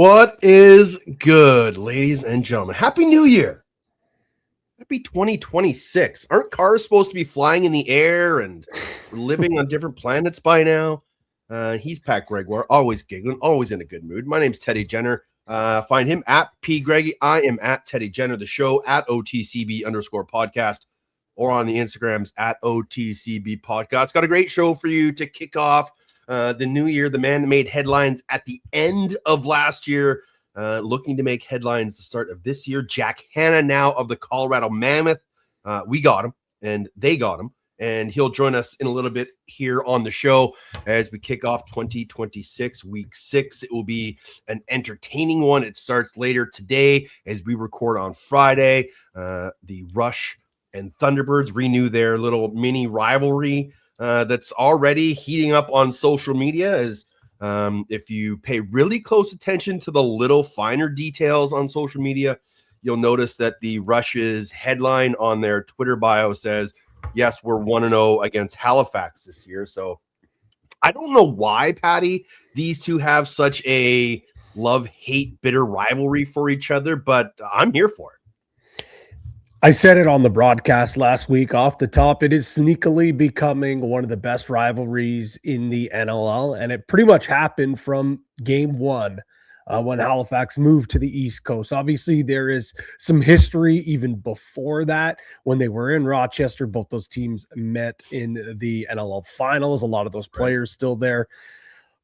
What is good, ladies and gentlemen? Happy New Year. Happy 2026. Aren't cars supposed to be flying in the air and we're living on different planets by now? He's Pat Gregoire, always giggling, always in a good mood. My name's Teddy Jenner. Find him at P. Greggy. I am at Teddy Jenner. The show at OTCB_podcast or on the Instagrams at OTCB podcast. Got a great show for you to kick off the new year. The man that made headlines at the end of last year, looking to make headlines the start of this year. Jack Hanna now of the Colorado Mammoth. We got him and they got him. And he'll join us in a little bit here on the show as we kick off 2026, week 6. It will be an entertaining one. It starts later today as we record on Friday. The Rush and Thunderbirds renew their little mini rivalry that's already heating up on social media. As if you pay really close attention to the little finer details on social media, you'll notice that the Rush's headline on their Twitter bio says, yes, we're 1-0 against Halifax this year. So I don't know why, Patty, these two have such a love-hate, bitter rivalry for each other, but I'm here for it. I said it on the broadcast last week off the top. It is sneakily becoming one of the best rivalries in the NLL, and it pretty much happened from game one when Halifax moved to the East Coast. Obviously, there is some history even before that. When they were in Rochester, both those teams met in the NLL finals. A lot of those players still there.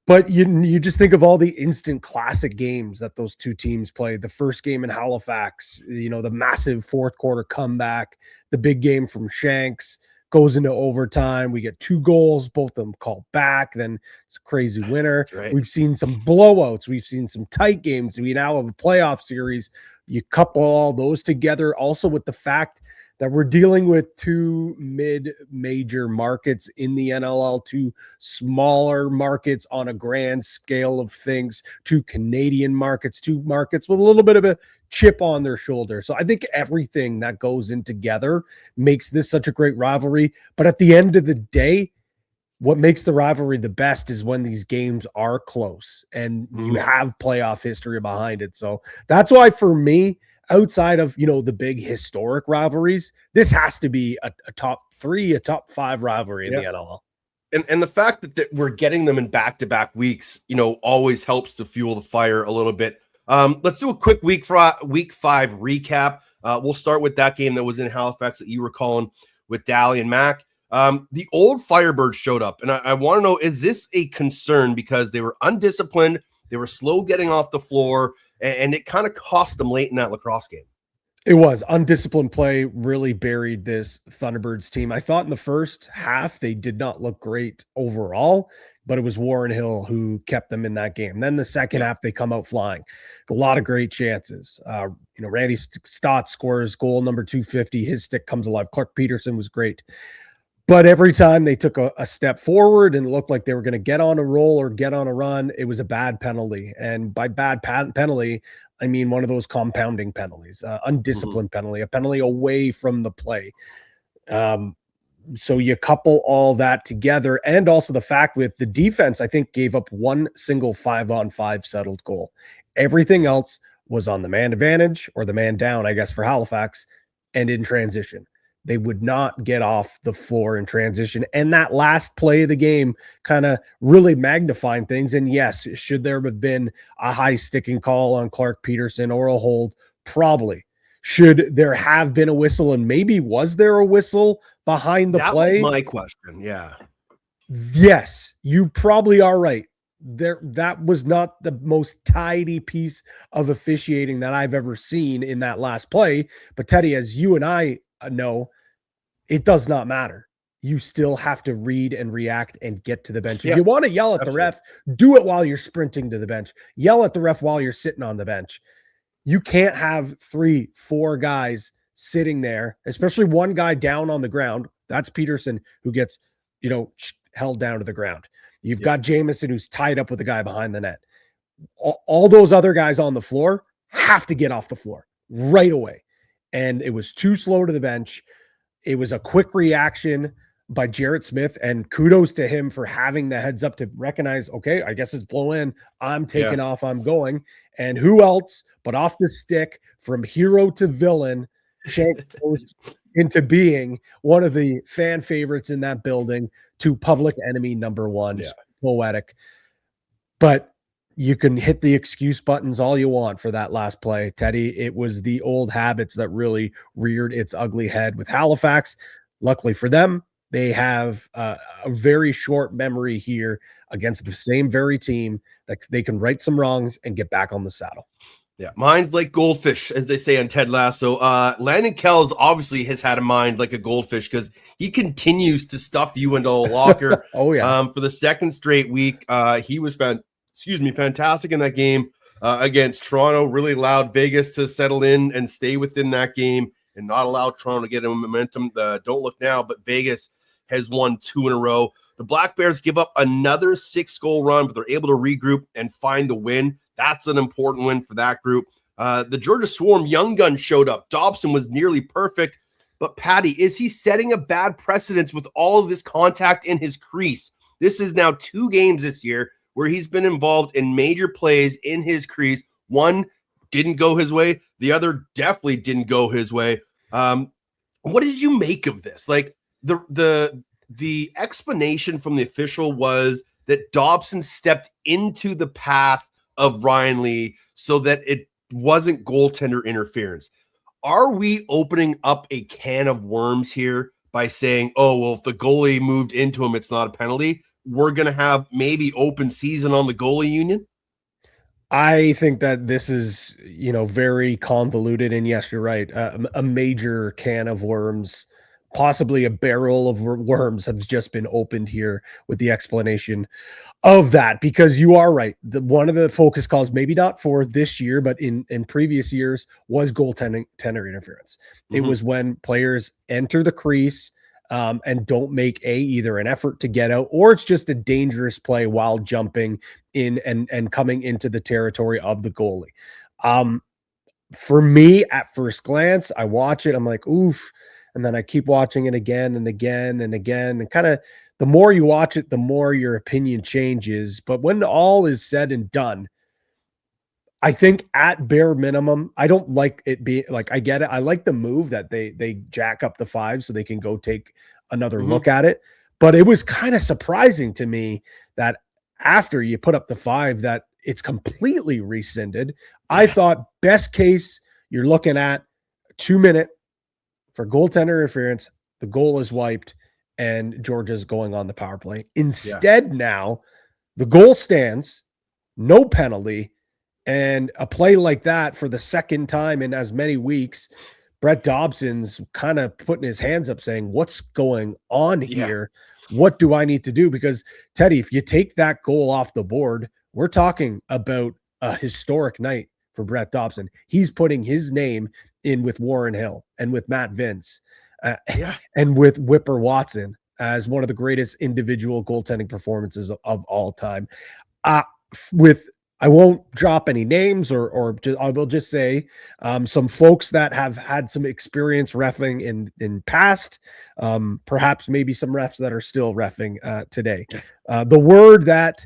But you just think of all the instant classic games that those two teams played. The first game in Halifax, the massive fourth quarter comeback, the big game from Shanks, goes into overtime. We get 2 goals, both of them called back. Then it's a crazy winner. Right. We've seen some blowouts. We've seen some tight games. We now have a playoff series. You couple all those together also with the fact that we're dealing with 2 mid-major markets in the NLL, 2 smaller markets on a grand scale of things, 2 Canadian markets, 2 markets with a little bit of a chip on their shoulder. So I think everything that goes in together makes this such a great rivalry. But at the end of the day, what makes the rivalry the best is when these games are close and you have playoff history behind it. So that's why for me, outside of, the big historic rivalries, this has to be a top 3, a top 5 rivalry in the NLL. And the fact that we're getting them in back-to-back weeks, always helps to fuel the fire a little bit. Let's do a quick week 5 recap. We'll start with that game that was in Halifax that you were calling with Daly and Mac. The old Firebirds showed up, and I want to know, is this a concern because they were undisciplined, they were slow getting off the floor, and it kind of cost them late in that Lacrosse game? It was undisciplined play, really buried this Thunderbirds team. I thought in the first half, they did not look great overall, but it was Warren Hill who kept them in that game. Then the second half, they come out flying. A lot of great chances. Randy Stott scores goal number 250. His stick comes alive. Clark Peterson was great. But every time they took a step forward and looked like they were going to get on a roll or get on a run, it was a bad penalty. And by bad penalty, I mean one of those compounding penalties, undisciplined penalty, a penalty away from the play. So you couple all that together, and also the fact with the defense, I think gave up 1 single 5-on-5 settled goal. Everything else was on the man advantage or the man down, I guess, for Halifax, and in transition. They would not get off the floor in transition. And that last play of the game kind of really magnifying things. And yes, should there have been a high sticking call on Clark Peterson or a hold? Probably. Should there have been a whistle? And maybe was there a whistle behind the play? That was my question. Yeah. Yes, you probably are right. That was not the most tidy piece of officiating that I've ever seen in that last play. But Teddy, as you and I know, it does not matter. You still have to read and react and get to the bench. If you want to yell at the ref, do it while you're sprinting to the bench. Yell at the ref while you're sitting on the bench. You can't have 3, 4 guys sitting there, especially one guy down on the ground. That's Peterson, who gets, held down to the ground. You've got Jamison, who's tied up with the guy behind the net. All those other guys on the floor have to get off the floor right away. And it was too slow to the bench. It was a quick reaction by Jarrett Smith, and kudos to him for having the heads up to recognize, okay, I guess it's blow in. I'm taking off. I'm going. And who else but off the stick from hero to villain, Shank goes into being one of the fan favorites in that building to public enemy number one. Yeah. Poetic. But you can hit the excuse buttons all you want for that last play, Teddy. It was the old habits that really reared its ugly head with Halifax. Luckily for them, they have a very short memory here against the same very team that they can right some wrongs and get back on the saddle. Yeah, mind's like goldfish, as they say on Ted Lasso. Landon Kells obviously has had a mind like a goldfish because he continues to stuff you into a locker. Oh, yeah. For the second straight week, he was fantastic in that game against Toronto. Really allowed Vegas to settle in and stay within that game and not allow Toronto to get a momentum. Don't look now, but Vegas has won 2 in a row. The Black Bears give up another 6-goal run, but they're able to regroup and find the win. That's an important win for that group. The Georgia Swarm young gun showed up. Dobson was nearly perfect, but Patty, is he setting a bad precedence with all of this contact in his crease? This is now 2 games this year where he's been involved in major plays in his crease. One didn't go his way. The other definitely didn't go his way. What did you make of this? Like the explanation from the official was that Dobson stepped into the path of Ryan Lee so that it wasn't goaltender interference. Are we opening up a can of worms here by saying, oh, well, if the goalie moved into him, it's not a penalty? We're going to have maybe open season on the goalie union? I think that this is, very convoluted. And yes, you're right. A major can of worms, possibly a barrel of worms, has just been opened here with the explanation of that, because you are right. One of the focus calls, maybe not for this year, but in previous years, was goaltender interference. Mm-hmm. It was when players enter the crease and don't make either an effort to get out, or it's just a dangerous play while jumping in and coming into the territory of the goalie. For me, at first glance, I watch it, I'm like, oof. And then I keep watching it again and again and again. And kind of the more you watch it, the more your opinion changes. But when all is said and done, I think at bare minimum, I don't like it being like, I get it. I like the move that they jack up the 5 so they can go take another look at it. But it was kind of surprising to me that after you put up the 5, that it's completely rescinded. I thought best case, you're looking at 2-minute for goaltender interference, the goal is wiped, and Georgia's going on the power play. Instead, now the goal stands, no penalty, and a play like that for the second time in as many weeks, Brett Dobson's kind of putting his hands up saying, what's going on here? What do I need to do? Because, Teddy, if you take that goal off the board, we're talking about a historic night for Brett Dobson. He's putting his name in with Warren Hill and with Matt Vince and with Whipper Watson as one of the greatest individual goaltending performances of all time. I won't drop any names or I will just say some folks that have had some experience reffing in past, perhaps maybe some refs that are still reffing today. The word that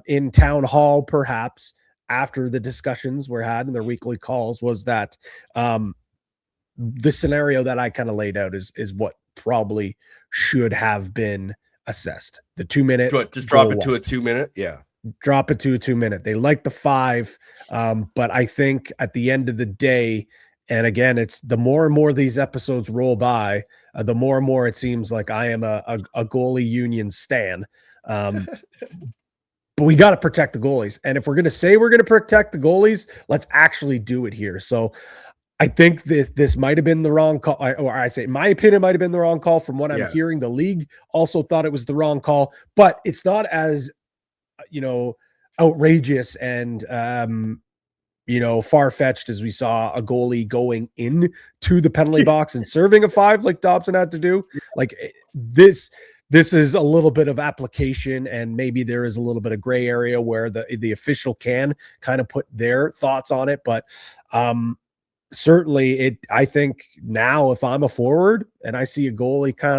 in town hall, perhaps after the discussions were had in their weekly calls, was that the scenario that I kind of laid out is what probably should have been assessed. The 2-minute, just drop it to a 2-minute. Yeah. Drop it to a 2-minute. They like the 5. But I think at the end of the day, and again, it's the more and more these episodes roll by, the more and more it seems like I am a goalie union stan. But we got to protect the goalies. And if we're going to say we're going to protect the goalies, let's actually do it here. So I think this might have been the wrong call, or I say my opinion might have been the wrong call. From what I'm hearing, the league also thought it was the wrong call, but it's not as outrageous and far-fetched as we saw a goalie going in to the penalty box and serving a 5 like Dobson had to do. Like this is a little bit of application, and maybe there is a little bit of gray area where the official can kind of put their thoughts on it. But certainly I think now if I'm a forward and I see a goalie kind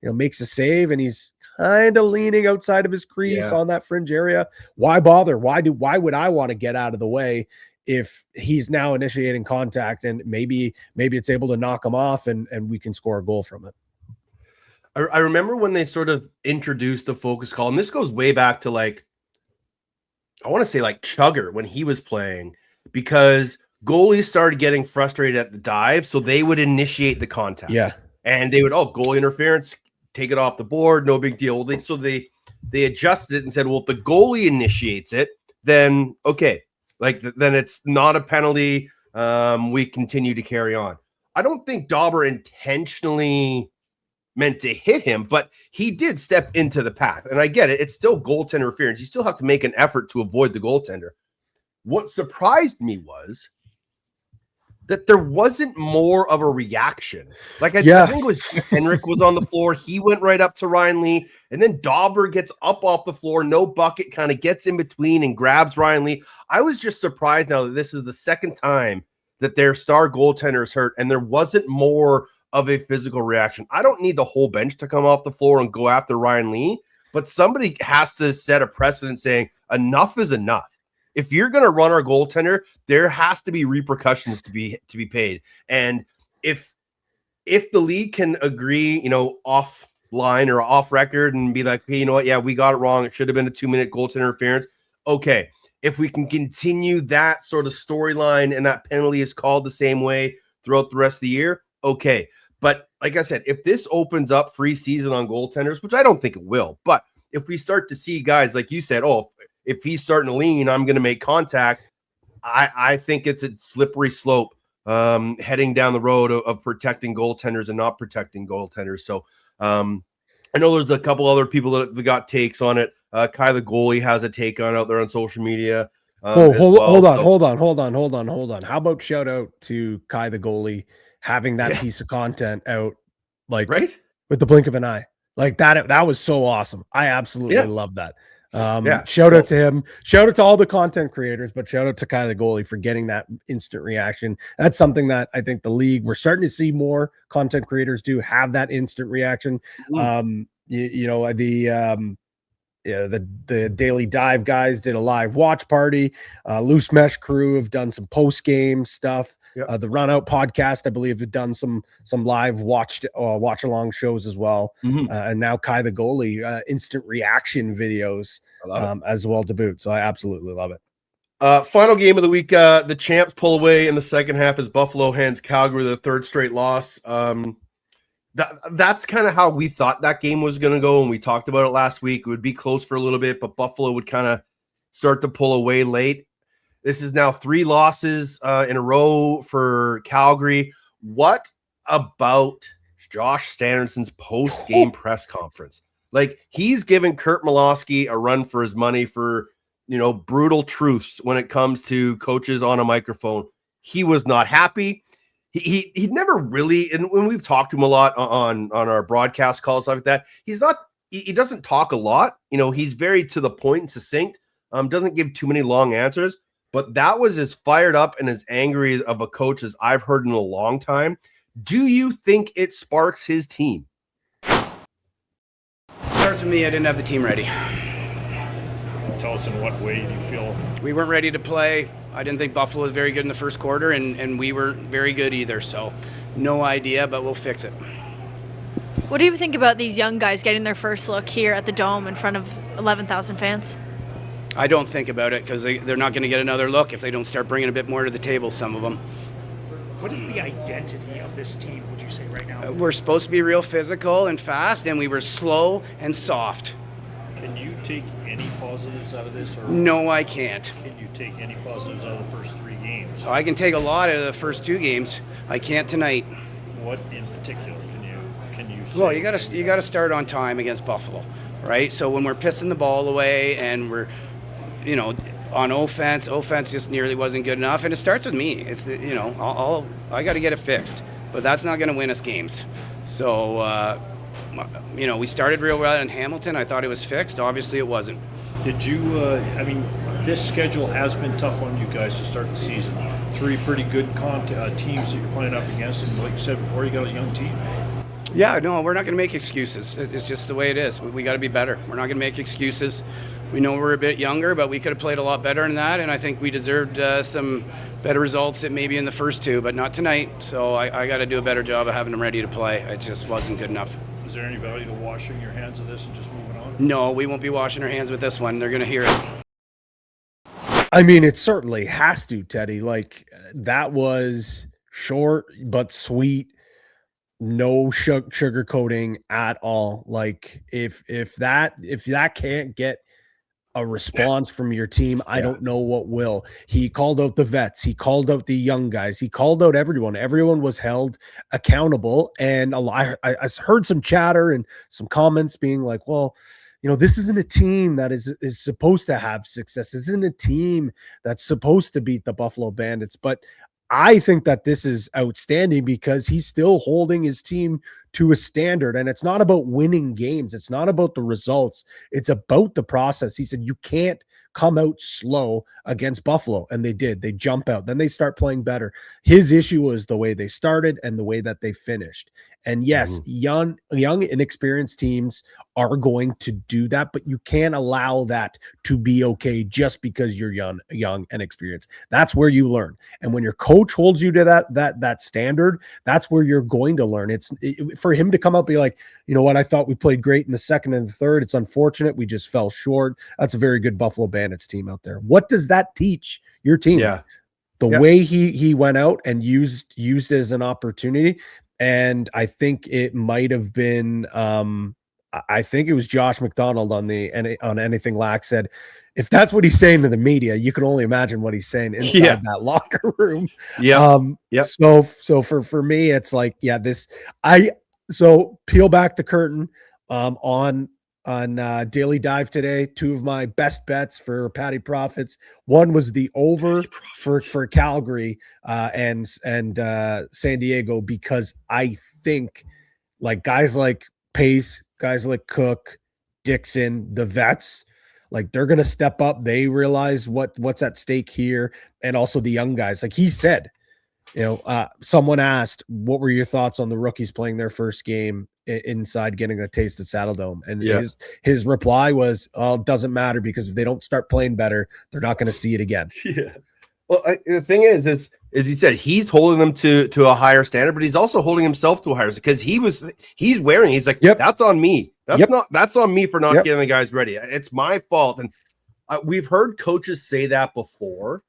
of, makes a save and he's kind of leaning outside of his crease on that fringe area, why bother? Why would I want to get out of the way if he's now initiating contact, and maybe it's able to knock him off and we can score a goal from it. I remember when they sort of introduced the focus call, and this goes way back to like, I want to say like Chugger when he was playing, because goalies started getting frustrated at the dive, so they would initiate the contact. Yeah. And they would, goalie interference, take it off the board, no big deal. So they adjusted it and said, well, if the goalie initiates it, then okay, like then it's not a penalty. We continue to carry on. I don't think Dauber intentionally meant to hit him, but he did step into the path. And I get it. It's still goaltender interference. You still have to make an effort to avoid the goaltender. What surprised me was that there wasn't more of a reaction. Like I think it was Henrik was on the floor. He went right up to Ryan Lee, and then Dauber gets up off the floor. No bucket, kind of gets in between and grabs Ryan Lee. I was just surprised now that this is the second time that their star goaltender is hurt, and there wasn't more of a physical reaction. I don't need the whole bench to come off the floor and go after Ryan Lee, but somebody has to set a precedent saying enough is enough. If you're going to run our goaltender, there has to be repercussions to be paid. And if the league can agree, offline or off record and be like, hey, you know what? Yeah, we got it wrong. It should have been a 2-minute goaltender interference. Okay. If we can continue that sort of storyline and that penalty is called the same way throughout the rest of the year, okay. But like I said, if this opens up free season on goaltenders, which I don't think it will, but if we start to see guys, like you said, if he's starting to lean, I'm going to make contact. I think it's a slippery slope heading down the road of protecting goaltenders and not protecting goaltenders. So I know there's a couple other people that got takes on it. Kai the goalie has a take on it out there on social media. Hold on. How about shout out to Kai the goalie having that piece of content out, like right with the blink of an eye, like that was so awesome. I absolutely love that. Shout out to him, shout out to all the content creators, but shout out to Kai the goalie for getting that instant reaction. That's something that I think the league, we're starting to see more content creators do, have that instant reaction. The Daily Dive guys did a live watch party. Loose Mesh crew have done some post game stuff. The Run Out podcast, I believe, have done some live watch along shows as well. And now Kai the goalie, instant reaction videos as well to boot. So I absolutely love it. Final game of the week. The champs pull away in the second half as Buffalo hands Calgary the third straight loss. That's kind of how we thought that game was going to go, and we talked about it last week. It would be close for a little bit, but Buffalo would kind of start to pull away late. This is now 3 losses in a row for Calgary. What about Josh Sanderson's post-game press conference? Like, he's giving Kurt Malosky a run for his money for, brutal truths when it comes to coaches on a microphone. He was not happy. He never really, and when we've talked to him a lot on our broadcast calls, stuff like that, he doesn't talk a lot. He's very to the point and succinct. Doesn't give too many long answers, but that was as fired up and as angry of a coach as I've heard in a long time. Do you think it sparks his team? Starts with me. I didn't have the team ready. Tell us in what way do you feel? We weren't ready to play. I didn't think Buffalo was very good in the first quarter, and we weren't very good either. So no idea, but we'll fix it. What do you think about these young guys getting their first look here at the Dome in front of 11,000 fans? I don't think about it because they're not going to get another look if they don't start bringing a bit more to the table, some of them. What is the identity of this team, would you say, right now? We're supposed to be real physical and fast, and we were slow and soft. Can you take any positives out of this? Or no, I can't. Can you take any positives out of the first 3 games? I can take a lot out of the first 2 games. I can't tonight. What in particular can you say? Well, you got to start on time against Buffalo, right? So when we're pissing the ball away and we're, on offense just nearly wasn't good enough, and it starts with me. It's I got to get it fixed, but that's not going to win us games. So we started real well in Hamilton. I thought it was fixed. Obviously, it wasn't. Did you? This schedule has been tough on you guys to start the season. 3 pretty good teams that you're playing up against, and like you said before, you got a young team. Yeah, no, we're not going to make excuses. It's just the way it is. We got to be better. We're not going to make excuses. We know we're a bit younger, but we could have played a lot better than that, and I think we deserved some better results that maybe in the first two, but not tonight. So I got to do a better job of having them ready to play. It just wasn't good enough. Is there any value to washing your hands of this and just moving on? No, we won't be washing our hands with this one. They're going to hear it. I mean, it certainly has to, Teddy. Like, that was short but sweet. No sugarcoating at all. Like, if that can't get a response from your team, I don't know what will. He called out the vets. He called out the young guys. He called out everyone. Everyone was held accountable. And I heard some chatter and some comments being like, well, this isn't a team that is supposed to have success. This isn't a team that's supposed to beat the Buffalo Bandits. But I think that this is outstanding because he's still holding his team to a standard, and it's not about winning games. It's not about the results. It's about the process. He said, you can't come out slow against Buffalo. And they did. They jump out. Then they start playing better. His issue was the way they started and the way that they finished. And yes, young, inexperienced teams are going to do that, but you can't allow that to be okay just because you're young and experienced. That's where you learn. And when your coach holds you to that standard, that's where you're going to learn. For him to come up and be like, you know what, I thought we played great in the second and the third. It's unfortunate we just fell short. That's a very good Buffalo Bandits team out there. What does that teach your team? Yeah. The way he went out and used as an opportunity. And I think it might have been, I think it was Josh McDonald on Anything Lack said, if that's what he's saying to the media, you can only imagine what he's saying inside that locker room. Yeah. So for me, it's like, so peel back the curtain on Daily Dive today. Two of my best bets for Patty Profits. One was the over for Calgary and San Diego, because I think like guys like Pace, guys like Cook, Dixon, the vets, like they're gonna step up. They realize what's at stake here, and also the young guys. Like he said, someone asked, what were your thoughts on the rookies playing their first game inside, getting a taste of Saddle Dome? And his reply was, oh, it doesn't matter, because if they don't start playing better, they're not going to see it again. Yeah. Well, the thing is, as you said, he's holding them to a higher standard, but he's also holding himself to a higher, because he's like, that's on me. That's on me for not getting the guys ready. It's my fault. And we've heard coaches say that before.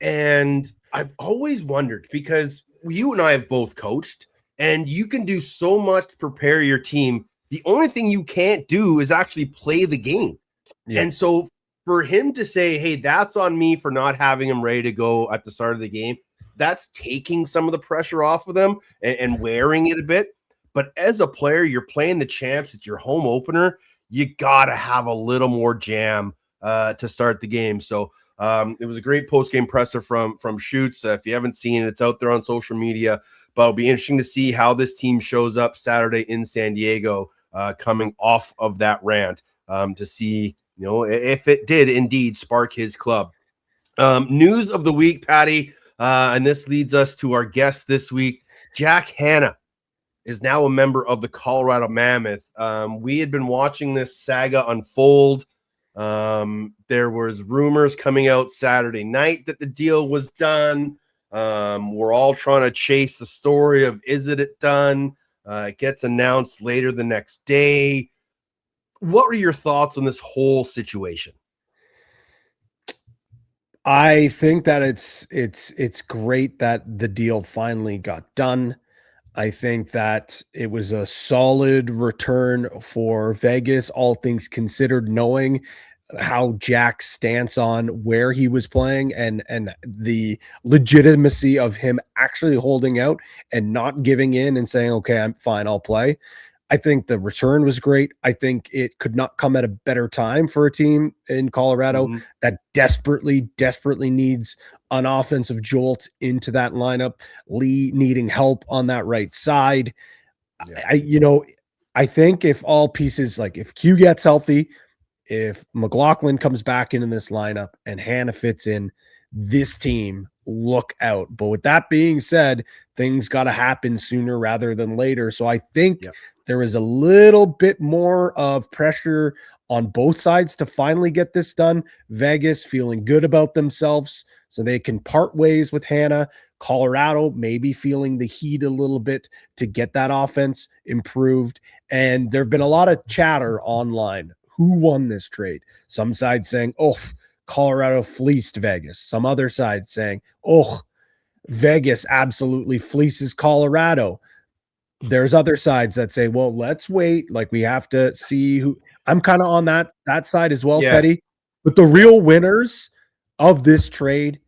And I've always wondered, because you and I have both coached, and you can do so much to prepare your team. The only thing you can't do is actually play the game. Yeah. And so for him to say, hey, that's on me for not having him ready to go at the start of the game, that's taking some of the pressure off of them and wearing it a bit. But as a player, you're playing the champs. It's your home opener. You got to have a little more jam to start the game. So it was a great post-game presser from Schutz. If you haven't seen it, it's out there on social media. But it'll be interesting to see how this team shows up Saturday in San Diego, coming off of that rant, to see, if it did indeed spark his club. News of the week, Patty, and this leads us to our guest this week. Jack Hanna is now a member of the Colorado Mammoth. We had been watching this saga unfold. There was rumors coming out Saturday night that the deal was done. We're all trying to chase the story of, is it done? It gets announced later the next day. What were your thoughts on this whole situation? I think that it's great that the deal finally got done. I think that it was a solid return for Vegas, all things considered, knowing how Jack's stance on where he was playing and the legitimacy of him actually holding out and not giving in and saying, okay, I'm fine, I'll play. I think the return was great. I think it could not come at a better time for a team in Colorado that desperately needs an offensive jolt into that lineup. Lee needing help on that right side. Yeah. I think if all pieces, like if Q gets healthy, if McLaughlin comes back in this lineup and Hanna fits in, this team look out. But with that being said, things got to happen sooner rather than later. So I think there is a little bit more of pressure on both sides to finally get this done. Vegas feeling good about themselves so they can part ways with Hannah. Colorado maybe feeling the heat a little bit to get that offense improved. And there have been a lot of chatter online. Who won this trade? Some side saying, oh, Colorado fleeced Vegas. Some other side saying, oh, Vegas absolutely fleeces Colorado. There's other sides that say, well, let's wait. Like, we have to see who. I'm kind of on that side as well, Teddy. But the real winners of this trade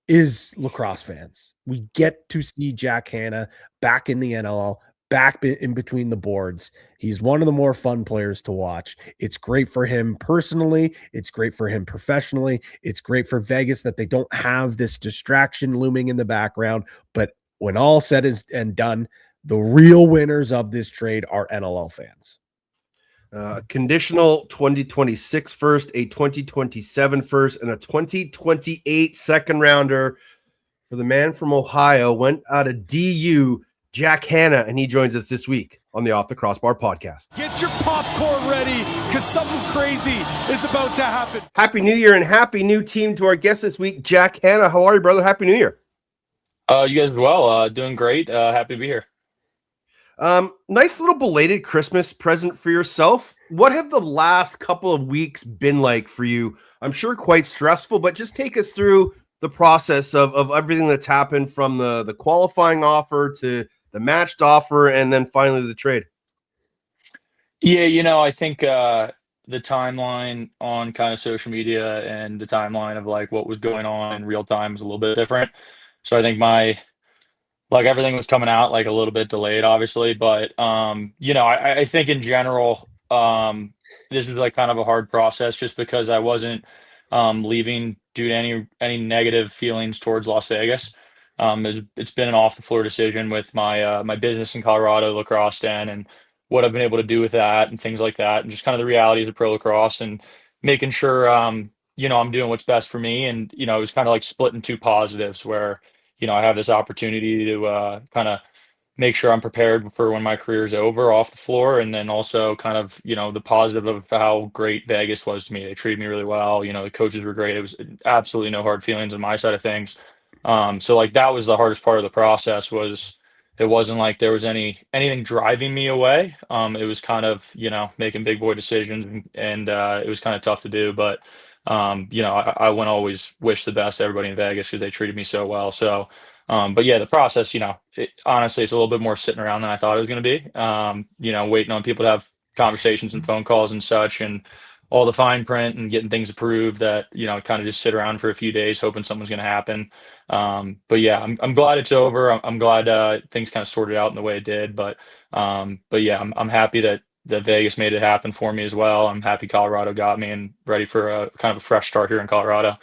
is lacrosse fans. We get to see Jack Hanna back in the NLL, back in between the boards. He's one of the more fun players to watch. It's great for him personally. It's great for him professionally. It's great for Vegas that they don't have this distraction looming in the background. But when all said and done, the real winners of this trade are NLL fans. Conditional 2026 first, a 2027 first, and a 2028 second rounder for the man from Ohio. Went out of DU, Jack Hanna, and he joins us this week on the Off the Crossbar podcast. Get your popcorn ready, because something crazy is about to happen. Happy New Year and happy new team to our guest this week, Jack Hanna. How are you, brother? Happy New Year. You guys as well. Doing great. Happy to be here. Nice little belated Christmas present for yourself. What have the last couple of weeks been like for you? I'm sure quite stressful, but just take us through the process of everything that's happened from the qualifying offer to the matched offer and then finally the trade. Yeah, I think the timeline on kind of social media and the timeline of like what was going on in real time is a little bit different. So I think everything was coming out like a little bit delayed, obviously, but I think in general, this was like kind of a hard process just because I wasn't leaving due to any negative feelings towards Las Vegas. It's been an off the floor decision with my business in Colorado, Lacrosse Den, and what I've been able to do with that and things like that, and just kind of the realities of pro lacrosse and making sure I'm doing what's best for me. And it was kind of like split in two positives where I have this opportunity to kind of make sure I'm prepared for when my career is over off the floor. And then also kind of, the positive of how great Vegas was to me. They treated me really well. The coaches were great. It was absolutely no hard feelings on my side of things. So like that was the hardest part of the process. Was it wasn't like there was anything driving me away. It was kind of, making big boy decisions and it was kind of tough to do, but I wouldn't always wish the best to everybody in Vegas because they treated me so well. So, but yeah, the process, honestly, it's a little bit more sitting around than I thought it was going to be. Waiting on people to have conversations and phone calls and such, and all the fine print and getting things approved that, kind of just sit around for a few days hoping something's going to happen. But yeah, I'm glad it's over. I'm glad things kind of sorted out in the way it did. But yeah, I'm happy that Vegas made it happen for me as well. I'm happy Colorado got me and ready for a kind of a fresh start here in Colorado.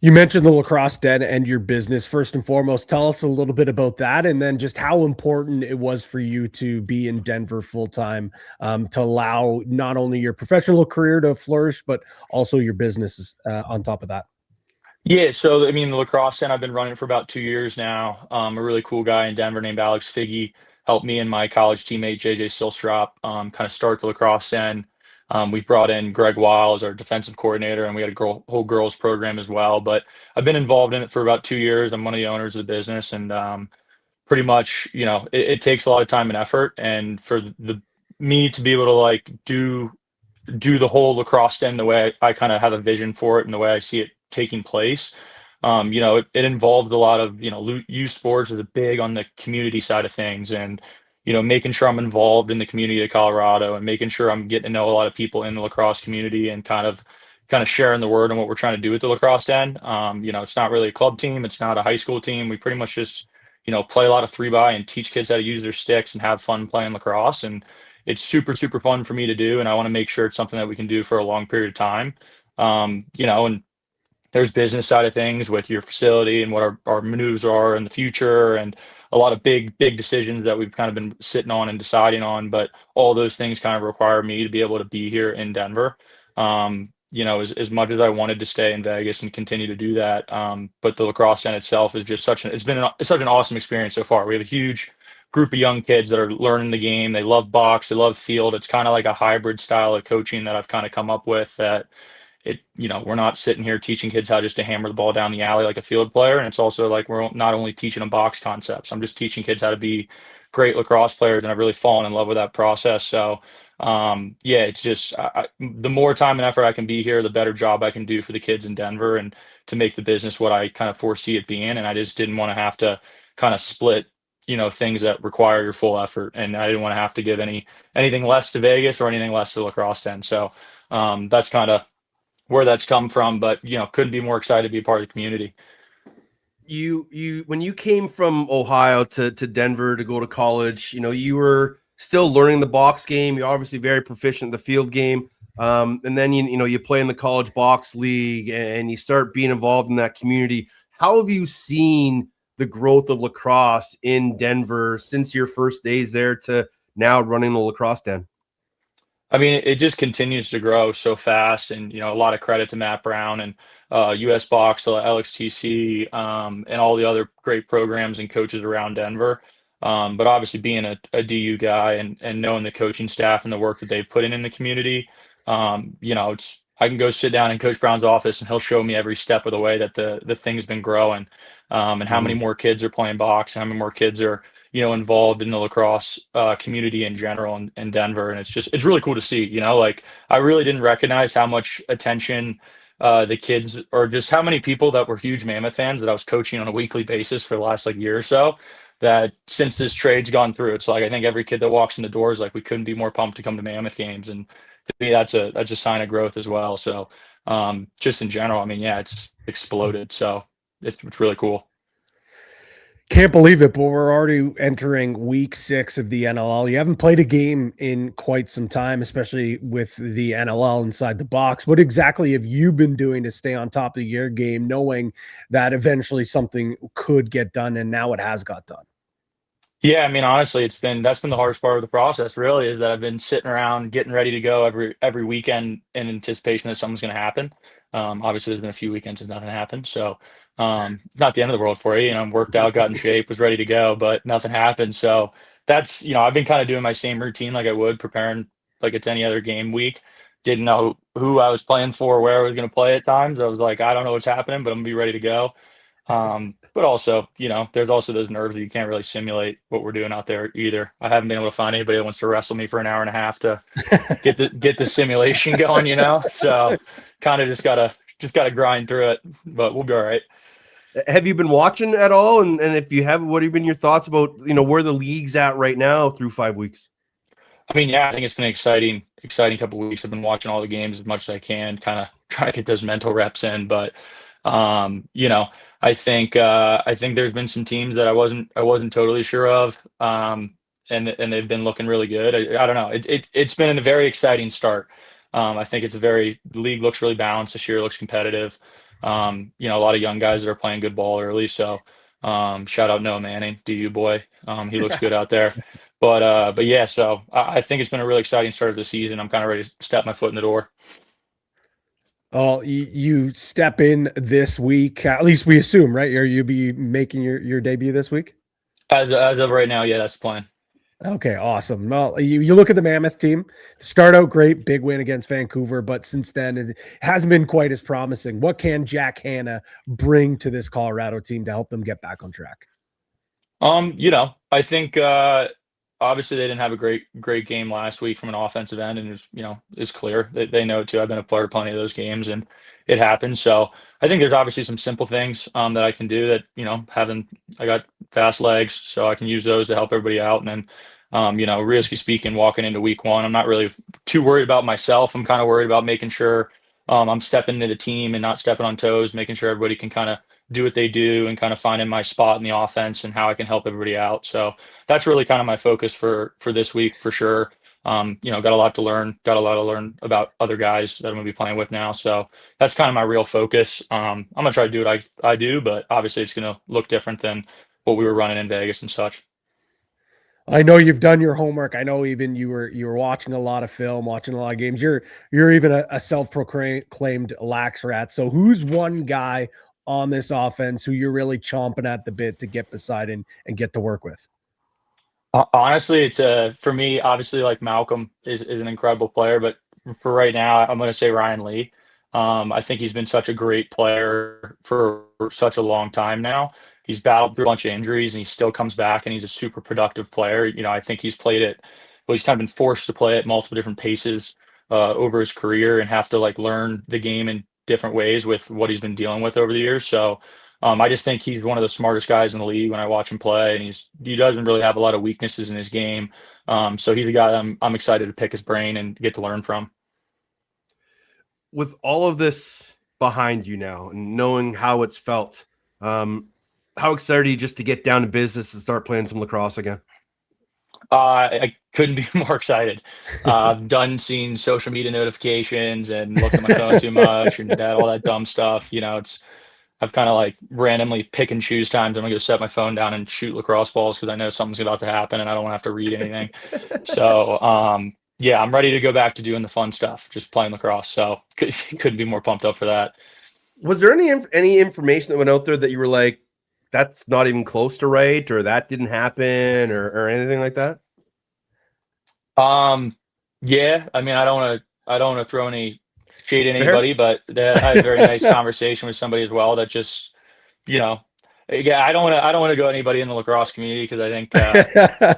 You mentioned the Lacrosse Den and your business. First and foremost, tell us a little bit about that, and then just how important it was for you to be in Denver full-time to allow not only your professional career to flourish, but also your businesses on top of that. Yeah, so the Lacrosse Den, I've been running for about 2 years now. A really cool guy in Denver named Alex Figge helped me and my college teammate JJ Silstrop kind of start the Lacrosse Den. We've brought in Greg Weil as our defensive coordinator, and we had a whole girls program as well. But I've been involved in it for about 2 years. I'm one of the owners of the business, and pretty much, it takes a lot of time and effort. And for me to be able to like do the whole Lacrosse Den the way I kind of have a vision for it and the way I see it taking place. It involved a lot of, youth sports is big on the community side of things, and, making sure I'm involved in the community of Colorado and making sure I'm getting to know a lot of people in the lacrosse community and kind of sharing the word on what we're trying to do with the Lacrosse Den. It's not really a club team. It's not a high school team. We pretty much just, play a lot of 3x and teach kids how to use their sticks and have fun playing lacrosse. And it's super, super fun for me to do. And I want to make sure it's something that we can do for a long period of time. And there's business side of things with your facility and what our moves are in the future, and a lot of big decisions that we've kind of been sitting on and deciding on. But all those things kind of require me to be able to be here in Denver. as much as I wanted to stay in Vegas and continue to do that, but the lacrosse den itself is just it's such an awesome experience so far. We have a huge group of young kids that are learning the game. They love box, they love field. It's kind of like a hybrid style of coaching that I've kind of come up with that we're not sitting here teaching kids how just to hammer the ball down the alley like a field player. And it's also like we're not only teaching them box concepts. I'm just teaching kids how to be great lacrosse players, and I've really fallen in love with that process. So yeah, it's just the more time and effort I can be here, the better job I can do for the kids in Denver and to make the business what I kind of foresee it being. And I just didn't want to have to kind of split, things that require your full effort. And I didn't want to have to give anything less to Vegas or anything less to the lacrosse den. So that's kind of where that's come from, but couldn't be more excited to be a part of the community. You when you came from Ohio to Denver to go to college, you were still learning the box game. You're obviously very proficient in the field game. And then you play in the college box league and you start being involved in that community. How have you seen the growth of lacrosse in Denver since your first days there to now running the lacrosse den? I mean, it just continues to grow so fast, and a lot of credit to Matt Brown and US Box, LXTC, and all the other great programs and coaches around Denver. But obviously, being a DU guy and knowing the coaching staff and the work that they've put in the community, it's I can go sit down in Coach Brown's office and he'll show me every step of the way that the thing's been growing, and how many more kids are playing box, and how many more kids are involved in the lacrosse community in general in Denver. And it's really cool to see, like I really didn't recognize how much attention the kids, or just how many people that were huge Mammoth fans that I was coaching on a weekly basis for the last year or so, that since this trade's gone through, it's like I think every kid that walks in the door is like, we couldn't be more pumped to come to Mammoth games. And to me, that's a sign of growth as well. So just in general, I mean, yeah, it's exploded. So it's really cool. Can't believe it, but we're already entering week 6 of the NLL. You haven't played a game in quite some time, especially with the NLL inside the box. What exactly have you been doing to stay on top of your game, knowing that eventually something could get done, and now it has got done? Yeah, I mean, honestly, that's been the hardest part of the process, really, is that I've been sitting around getting ready to go every weekend in anticipation that something's going to happen. Obviously, there's been a few weekends since nothing happened, so not the end of the world for you. I'm worked out, got in shape, was ready to go, but nothing happened. So that's I've been kind of doing my same routine like I would, preparing like it's any other game week. Didn't know who I was playing for, where I was going to play at times. I was like, I don't know what's happening, but I'm gonna be ready to go. But also, there's also those nerves that you can't really simulate what we're doing out there either. I haven't been able to find anybody that wants to wrestle me for an hour and a half to get the simulation going, So kind of just gotta grind through it, but we'll be all right. Have you been watching at all? And if you have, what have been your thoughts about, where the league's at right now through 5 weeks? I mean, yeah, I think it's been an exciting couple of weeks. I've been watching all the games as much as I can, kind of try to get those mental reps in. But I think there's been some teams that I wasn't totally sure of, and they've been looking really good. I don't know. It's been a very exciting start. I think the league looks really balanced this year. It looks competitive. A lot of young guys that are playing good ball early. So shout out Noah Manning, DU boy. He looks good out there. But yeah, so I think it's been a really exciting start of the season. I'm kind of ready to step my foot in the door. Oh, you step in this week, at least we assume, right? You'll be making your debut this week? As of right now, yeah, that's the plan. Okay, awesome. Well, you look at the Mammoth team, start out great, big win against Vancouver, but since then it hasn't been quite as promising. What can Jack Hanna bring to this Colorado team to help them get back on track? I think obviously they didn't have a great game last week from an offensive end, and it's clear that they know it too. I've been a part of plenty of those games, and it happens. So I think there's obviously some simple things that I can do that, I got fast legs, so I can use those to help everybody out. And then, realistically speaking, walking into week 1, I'm not really too worried about myself. I'm kind of worried about making sure I'm stepping into the team and not stepping on toes, making sure everybody can kind of do what they do and kind of finding my spot in the offense and how I can help everybody out. So that's really kind of my focus for this week for sure. Got a lot to learn about other guys that I'm going to be playing with now. So that's kind of my real focus. I'm going to try to do what I do, but obviously it's going to look different than what we were running in Vegas and such. I know you've done your homework. I know even you were watching a lot of film, watching a lot of games. You're even a self-proclaimed lax rat. So who's one guy on this offense who you're really chomping at the bit to get beside and get to work with? Honestly, it's for me, obviously, like Malcolm is an incredible player, but for right now, I'm going to say Ryan Lee. I think he's been such a great player for such a long time now. He's battled through a bunch of injuries and he still comes back and he's a super productive player. I think he's played it, well, he's kind of been forced to play at multiple different paces over his career and have to like learn the game in different ways with what he's been dealing with over the years. So I just think he's one of the smartest guys in the league when I watch him play, and he doesn't really have a lot of weaknesses in his game. So he's a guy I'm excited to pick his brain and get to learn from. With all of this behind you now and knowing how it's felt, how excited are you just to get down to business and start playing some lacrosse again? I couldn't be more excited. I've done seeing social media notifications and looked at my phone too much and all that dumb stuff. I've kind of like randomly pick and choose times I'm gonna go set my phone down and shoot lacrosse balls because I know something's about to happen and I don't want to have to read anything. So yeah, I'm ready to go back to doing the fun stuff, just playing lacrosse. So couldn't be more pumped up for that. Was there any information that went out there that you were like, that's not even close to right, or that didn't happen, or anything like that? Yeah, I mean, I don't want to throw any shade at Fair. anybody, but I had a very nice conversation with somebody as well that just, you know, yeah, I don't want to go anybody in the lacrosse community because I think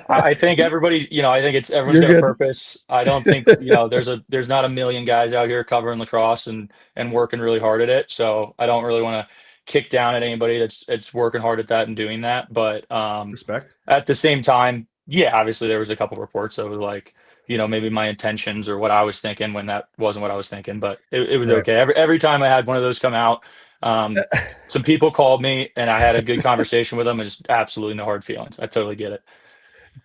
I think everybody, I think everyone's You're got a good. purpose. I don't think, there's not a million guys out here covering lacrosse and working really hard at it. So I don't really want to kick down at anybody that's working hard at that and doing that. But Respect. at the same time, yeah, obviously there was a couple reports that was like, maybe my intentions or what I was thinking when that wasn't what I was thinking, but it was Right. okay. Every time I had one of those come out, some people called me and I had a good conversation with them and just absolutely no hard feelings. I totally get it.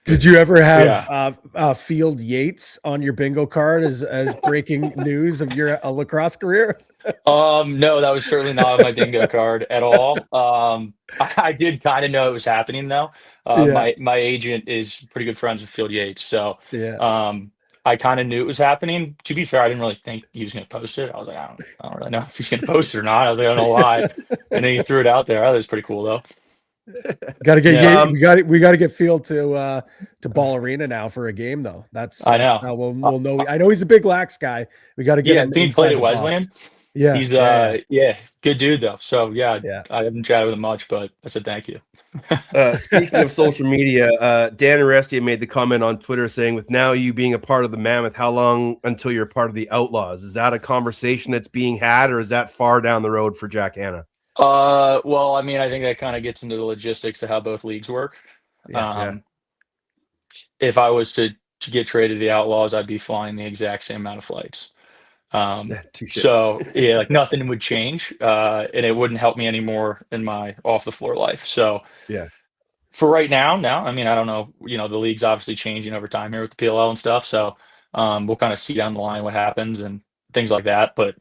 Did you ever have Yeah. Field Yates on your bingo card as breaking news of your lacrosse career? No, that was certainly not on my bingo card at all. I did kind of know it was happening though. Yeah. My agent is pretty good friends with Field Yates, so Yeah. I kind of knew it was happening. To be fair, I didn't really think he was going to post it. I was like, I don't really know if he's going to post it or not. I was like, I don't know why. And then he threw it out there. I thought it was pretty cool though. Got to get Yeah. we got to get Field to Ball Arena now for a game though. I know. We'll know. I know he's a big lax guy. We got to get Yeah, I him. think he inside played the at box. Wesleyan. Yeah, He's yeah. good dude though. So yeah, Yeah. I haven't chatted with him much, but I said thank you. Speaking of social media, Dan Arestia made the comment on Twitter saying, with now you being a part of the Mammoth, how long until you're part of the Outlaws? Is that a conversation that's being had, or is that far down the road for Jack Hanna? Well, I mean, I think that kind of gets into the logistics of how both leagues work. Yeah. If I was to get traded to the Outlaws, I'd be flying the exact same amount of flights. Touche. So yeah, like nothing would change, and it wouldn't help me anymore in my off the floor life. So Yeah. for right now, I mean, I don't know. The league's obviously changing over time here with the PLL and stuff. So we'll kind of see down the line what happens and things like that. But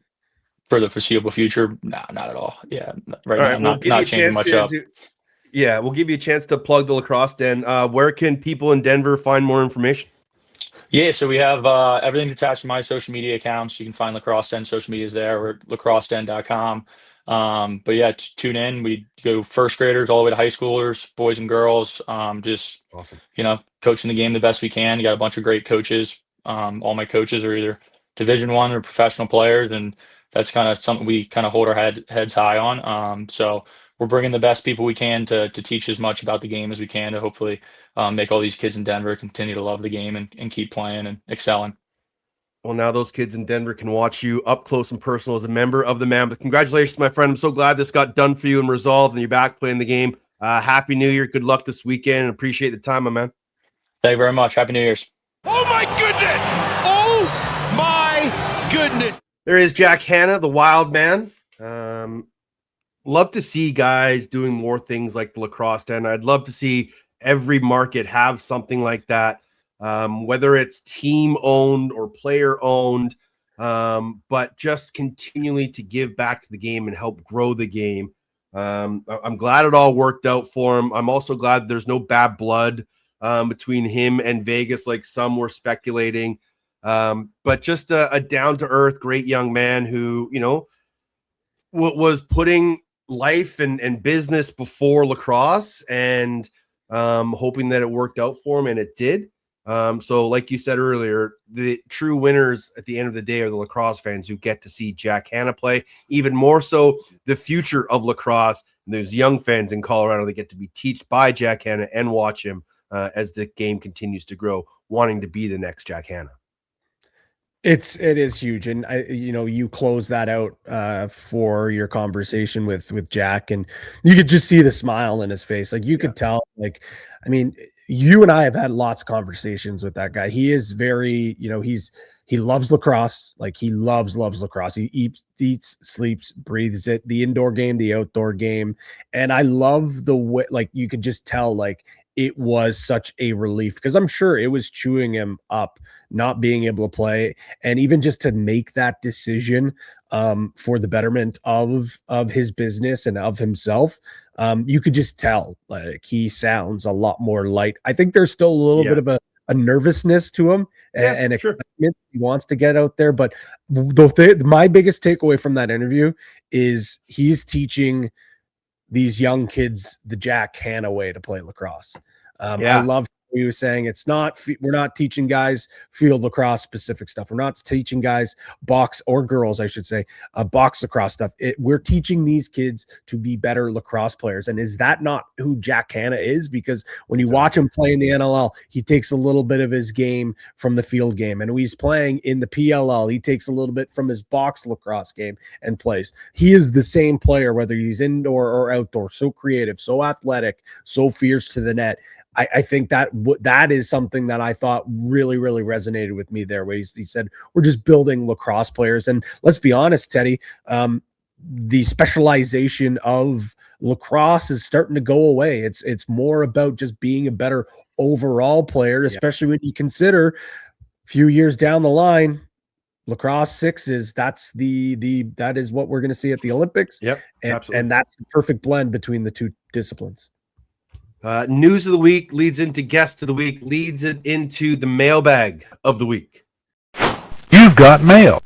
for the foreseeable future, nah, not at all. Yeah, right now, I'm not changing much up. Yeah, we'll give you a chance to plug the Lacrosse Den. Where can people in Denver find more information? Yeah, so we have everything attached to my social media accounts. You can find Lacrosse Den social medias there or lacrosseden.com. But yeah, tune in. We go first graders all the way to high schoolers, boys and girls. Just Awesome. Coaching the game the best we can. You got a bunch of great coaches. All my coaches are either Division I or professional players, and that's kind of something we kind of hold our heads high on. So we're bringing the best people we can to teach as much about the game as we can to hopefully make all these kids in Denver continue to love the game and keep playing and excelling. Well, now those kids in Denver can watch you up close and personal as a member of the Mammoth. Congratulations, my friend. I'm so glad this got done for you and resolved and you're back playing the game. Happy New Year. Good luck this weekend and appreciate the time, my man. Thank you very much. Happy New Year's. Oh my goodness! Oh my goodness! There is Jack Hanna, the wild man. Love to see guys doing more things like the Lacrosse Den. I'd love to see every market have something like that, whether it's team owned or player owned, but just continually to give back to the game and help grow the game. I'm glad it all worked out for him. I'm also glad there's no bad blood between him and Vegas, like some were speculating. But just a down-to-earth, great young man who, was putting life and business before lacrosse, and hoping that it worked out for him, and it did. So like you said earlier, the true winners at the end of the day are the lacrosse fans who get to see Jack Hanna play. Even more so, the future of lacrosse. There's young fans in Colorado that get to be taught by Jack Hanna and watch him as the game continues to grow, wanting to be the next Jack Hanna. It is huge, and you close that out for your conversation with Jack, and you could just see the smile in his face. Like you could tell. Like, I mean, you and I have had lots of conversations with that guy. He is very, he loves lacrosse. Like he loves lacrosse. He eats, sleeps, breathes it. The indoor game, the outdoor game, and I love the way. Like you could just tell. Like it was such a relief because I'm sure it was chewing him up not being able to play, and even just to make that decision for the betterment of his business and of himself. You could just tell like he sounds a lot more light. I think there's still a little bit of a nervousness to him and excitement. He wants to get out there, but my biggest takeaway from that interview is he's teaching these young kids the Jack Hanna way to play lacrosse. I love he was saying we're not teaching guys field lacrosse specific stuff. We're not teaching guys box or girls, I should say, box lacrosse stuff. We're teaching these kids to be better lacrosse players. And is that not who Jack Hanna is? Because when you watch him play in the NLL, he takes a little bit of his game from the field game. And when he's playing in the PLL, he takes a little bit from his box lacrosse game and plays. He is the same player, whether he's indoor or outdoor, so creative, so athletic, so fierce to the net. I think that is something that I thought really, really resonated with me there, where he said, we're just building lacrosse players. And let's be honest, Teddy, the specialization of lacrosse is starting to go away. It's more about just being a better overall player, especially when you consider a few years down the line, lacrosse sixes, that is what we're going to see at the Olympics. Yep, and that's the perfect blend between the two disciplines. News of the week leads into guest of the week, leads it into the mailbag of the week. You've got mail.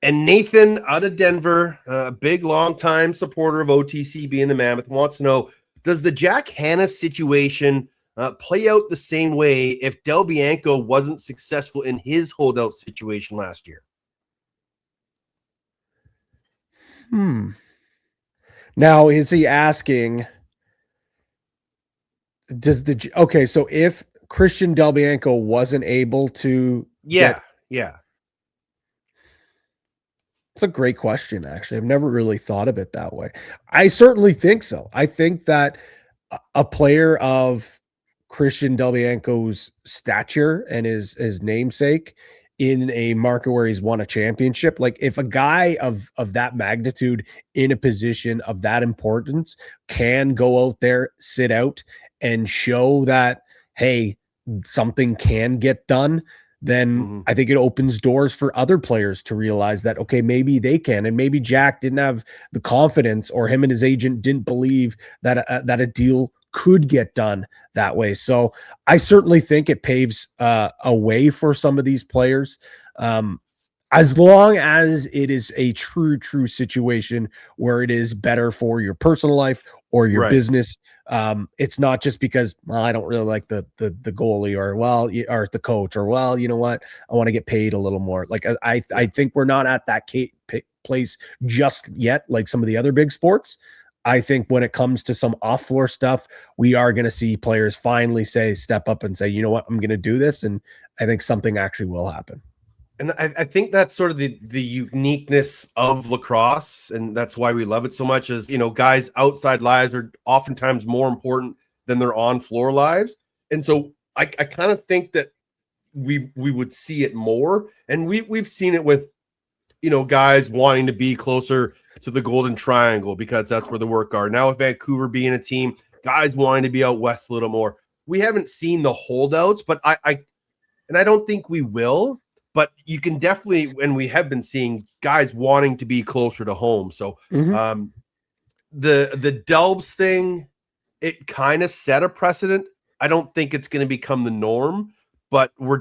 And Nathan out of Denver, a big, long-time supporter of OTCB and the Mammoth, wants to know, does the Jack Hanna situation play out the same way if Del Bianco wasn't successful in his holdout situation last year? Now, is he asking... so if Christian Del Bianco wasn't able to it's a great question, actually. I've never really thought of it that way. I certainly think so. I think that a player of Christian Del Bianco's stature and his namesake in a market where he's won a championship, like if a guy of that magnitude in a position of that importance can go out there, sit out, and show that, hey, something can get done, then I think it opens doors for other players to realize that, okay, maybe they can. And maybe Jack didn't have the confidence, or him and his agent didn't believe that a deal could get done that way. So I certainly think it paves a way for some of these players. As long as it is a true situation where it is better for your personal life or your business. It's not just because, well, I don't really like the goalie, or or the coach, or you know what, I want to get paid a little more. Like I think we're not at that place just yet, like some of the other big sports. I think when it comes to some off-floor stuff, we are going to see players finally step up and say, you know what, I'm going to do this. And I think something actually will happen. And I think that's sort of the uniqueness of lacrosse, and that's why we love it so much. Is, guys' outside lives are oftentimes more important than their on-floor lives, and so I kind of think that we would see it more, and we've seen it with guys wanting to be closer to the Golden Triangle because that's where the work are. Now with Vancouver being a team, guys wanting to be out west a little more. We haven't seen the holdouts, but I don't think we will. But you can definitely, and we have been seeing guys wanting to be closer to home. So the Delbs thing, it kind of set a precedent I don't think it's going to become the norm, but we'll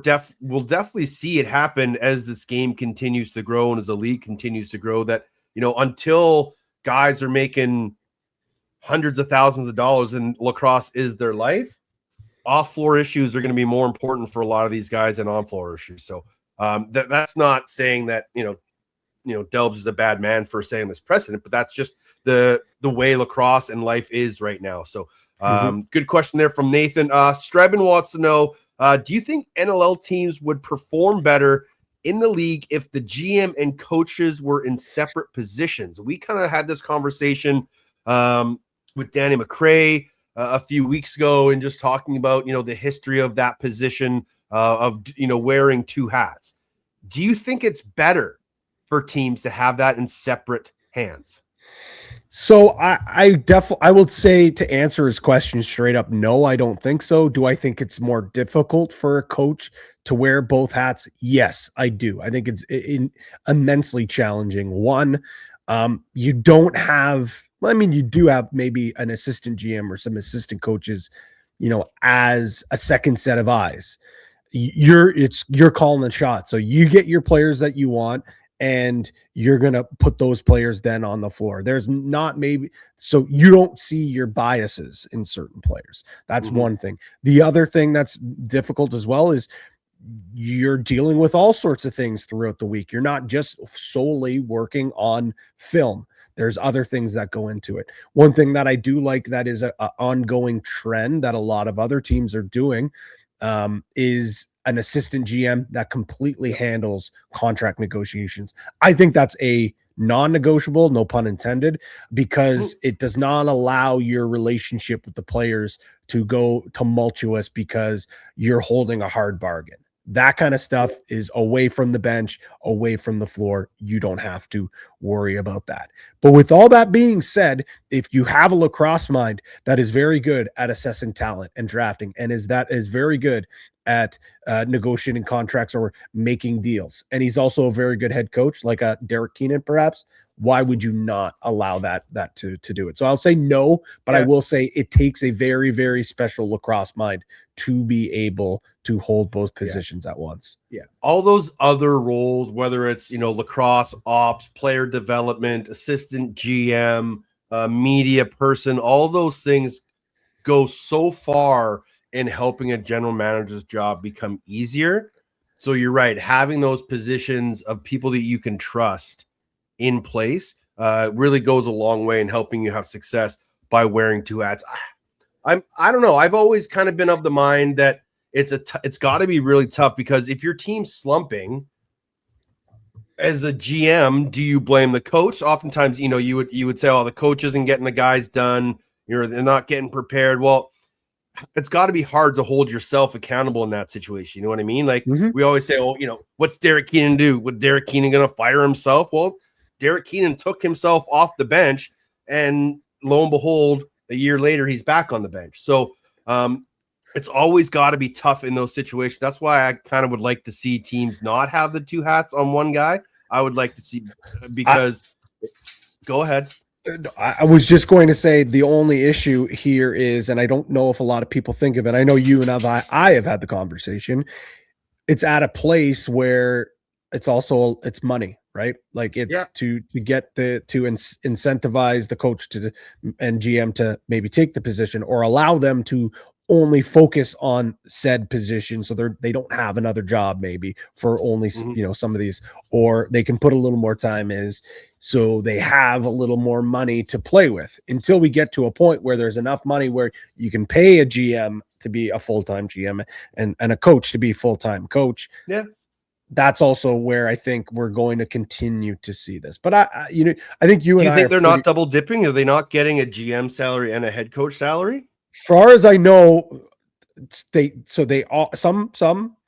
definitely see it happen as this game continues to grow and as the league continues to grow, that, until guys are making hundreds of thousands of dollars and lacrosse is their life, off-floor issues are going to be more important for a lot of these guys than on-floor issues. So that's not saying that, Delbs is a bad man for saying this precedent, but that's just the way lacrosse and life is right now. So good question there from Nathan. Streben wants to know, do you think NLL teams would perform better in the league if the GM and coaches were in separate positions? We kind of had this conversation with Danny McRae a few weeks ago, and just talking about, the history of that position of wearing two hats. Do you think it's better for teams to have that in separate hands? So I would say, to answer his question straight up, no, I don't think so. Do I think it's more difficult for a coach to wear both hats? Yes, I do. I think it's immensely challenging. One, you don't have, you do have maybe an assistant GM or some assistant coaches, as a second set of eyes. You're calling the shot. So you get your players that you want, and you're going to put those players then on the floor. There's not so you don't see your biases in certain players. That's one thing. The other thing that's difficult as well is you're dealing with all sorts of things throughout the week. You're not just solely working on film. There's other things that go into it. One thing that I do like that is an ongoing trend that a lot of other teams are doing is an assistant GM that completely handles contract negotiations. I think that's a non-negotiable, no pun intended, because it does not allow your relationship with the players to go tumultuous because you're holding a hard bargain. That kind of stuff is away from the bench, away from the floor. You don't have to worry about that. But with all that being said, if you have a lacrosse mind that is very good at assessing talent and drafting, and is very good at negotiating contracts or making deals, and he's also a very good head coach, like a Derek Keenan perhaps, why would you not allow that to do it? So I'll say no, but I will say it takes a very, very special lacrosse mind to be able to hold both positions at once. Yeah. All those other roles, whether it's, lacrosse ops, player development, assistant GM, media person, all those things go so far in helping a general manager's job become easier. So you're right. Having those positions of people that you can trust in place really goes a long way in helping you have success by wearing two hats. I don't know. I've always kind of been of the mind that it's got to be really tough, because if your team's slumping, as a GM, do you blame the coach? Oftentimes, you would say, "Oh, the coach isn't getting the guys done. They're not getting prepared." Well, it's got to be hard to hold yourself accountable in that situation. You know what I mean? Like we always say, "Oh, what's Derek Keenan do? Would Derek Keenan going to fire himself?" Well, Derek Keenan took himself off the bench, and lo and behold, a year later, he's back on the bench. So it's always got to be tough in those situations. That's why I kind of would like to see teams not have the two hats on one guy. I would like to see, because go ahead. I was just going to say the only issue here is, and I don't know if a lot of people think of it, I know you and I have had the conversation. It's at a place where it's money, right? Like it's to get to incentivize the coach and GM to maybe take the position, or allow them to only focus on said position, so they don't have another job maybe for only some of these, or they can put a little more time so they have a little more money to play with, until we get to a point where there's enough money where you can pay a GM to be a full-time GM and a coach to be full-time coach. Yeah. That's also where I think we're going to continue to see this. But I think you and I, do you think they're not double dipping? Are they not getting a GM salary and a head coach salary? Far as I know, they all, some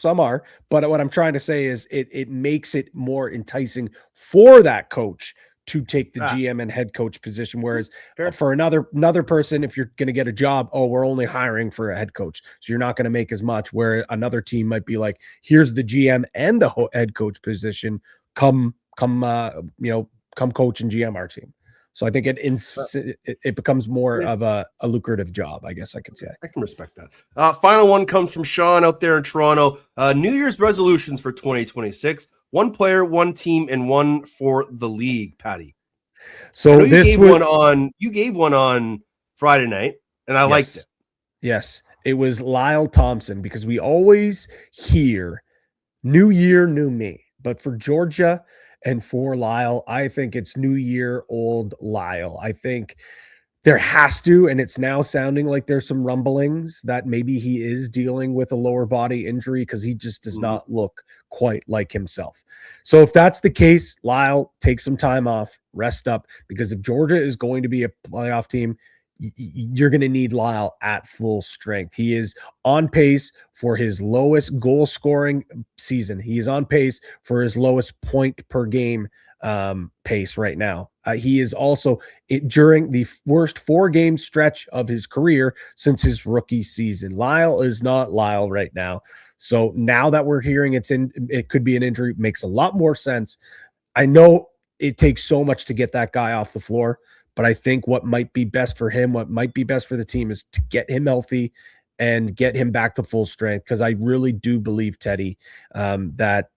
are, but what I'm trying to say is it makes it more enticing for that coach to take the GM and head coach position. Whereas for another person, if you're going to get a job, we're only hiring for a head coach, so you're not going to make as much. Where another team might be like, here's the GM and the head coach position. Come coach and GM our team. So I think it becomes more of a lucrative job, I guess I could say. I can respect that. Final one comes from Sean out there in Toronto. New Year's resolutions for 2026. One player, one team, and one for the league, Patty. So you gave one on Friday night, and I liked it. Yes, it was Lyle Thompson, because we always hear new year, new me. But for Georgia and for Lyle, I think it's new year, old Lyle. I think there has to, and it's now sounding like there's some rumblings that maybe he is dealing with a lower body injury, because he just does not look quite like himself. So if that's the case, Lyle, take some time off, rest up, because if Georgia is going to be a playoff team, you're going to need Lyle at full strength. He is on pace for his lowest goal scoring season. He is on pace for his lowest point per game pace right now. He is also during the worst 4-game stretch of his career since his rookie season. Lyle is not Lyle right now. So now that we're hearing it could be an injury, makes a lot more sense. I know it takes so much to get that guy off the floor, but I think what might be best for him, what might be best for the team, is to get him healthy and get him back to full strength. Because I really do believe, Teddy, that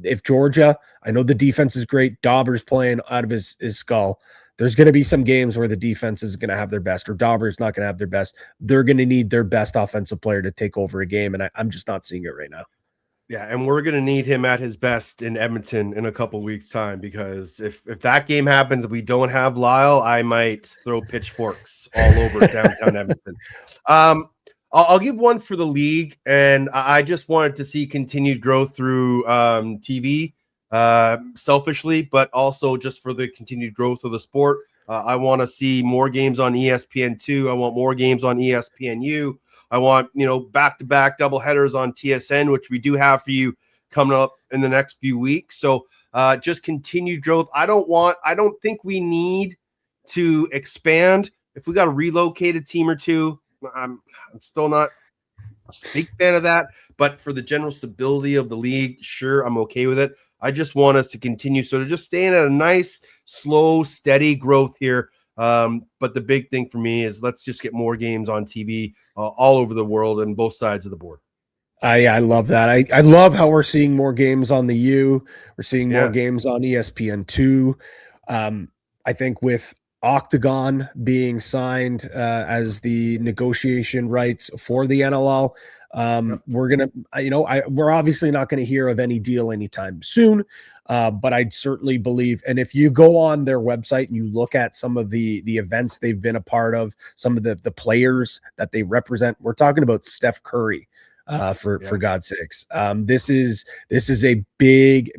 if Georgia, I know the defense is great, Dauber's playing out of his skull. There's going to be some games where the defense is going to have their best, or Dauber's not going to have their best. They're going to need their best offensive player to take over a game, and I'm just not seeing it right now. Yeah, and we're going to need him at his best in Edmonton in a couple weeks' time, because if that game happens, we don't have Lyle, I might throw pitchforks all over downtown Edmonton. I'll give one for the league, and I just wanted to see continued growth through TV, selfishly, but also just for the continued growth of the sport. I want to see more games on ESPN2. I want more games on ESPNU. I want, back-to-back double headers on TSN, which we do have for you coming up in the next few weeks. So just continued growth. I don't think we need to expand. If we got to relocate a team or two, I'm still not a big fan of that. But for the general stability of the league, sure, I'm okay with it. I just want us to continue sort of just staying at a nice, slow, steady growth here. But the big thing for me is let's just get more games on TV all over the world and both sides of the board. I love that. I love how we're seeing more games on the U. We're seeing more games on ESPN2. I think with Octagon being signed as the negotiation rights for the NLL, we're gonna, we're obviously not going to hear of any deal anytime soon. But I'd certainly believe, and if you go on their website and you look at some of the events they've been a part of, some of the players that they represent, we're talking about Steph Curry, for God's sakes. This is a big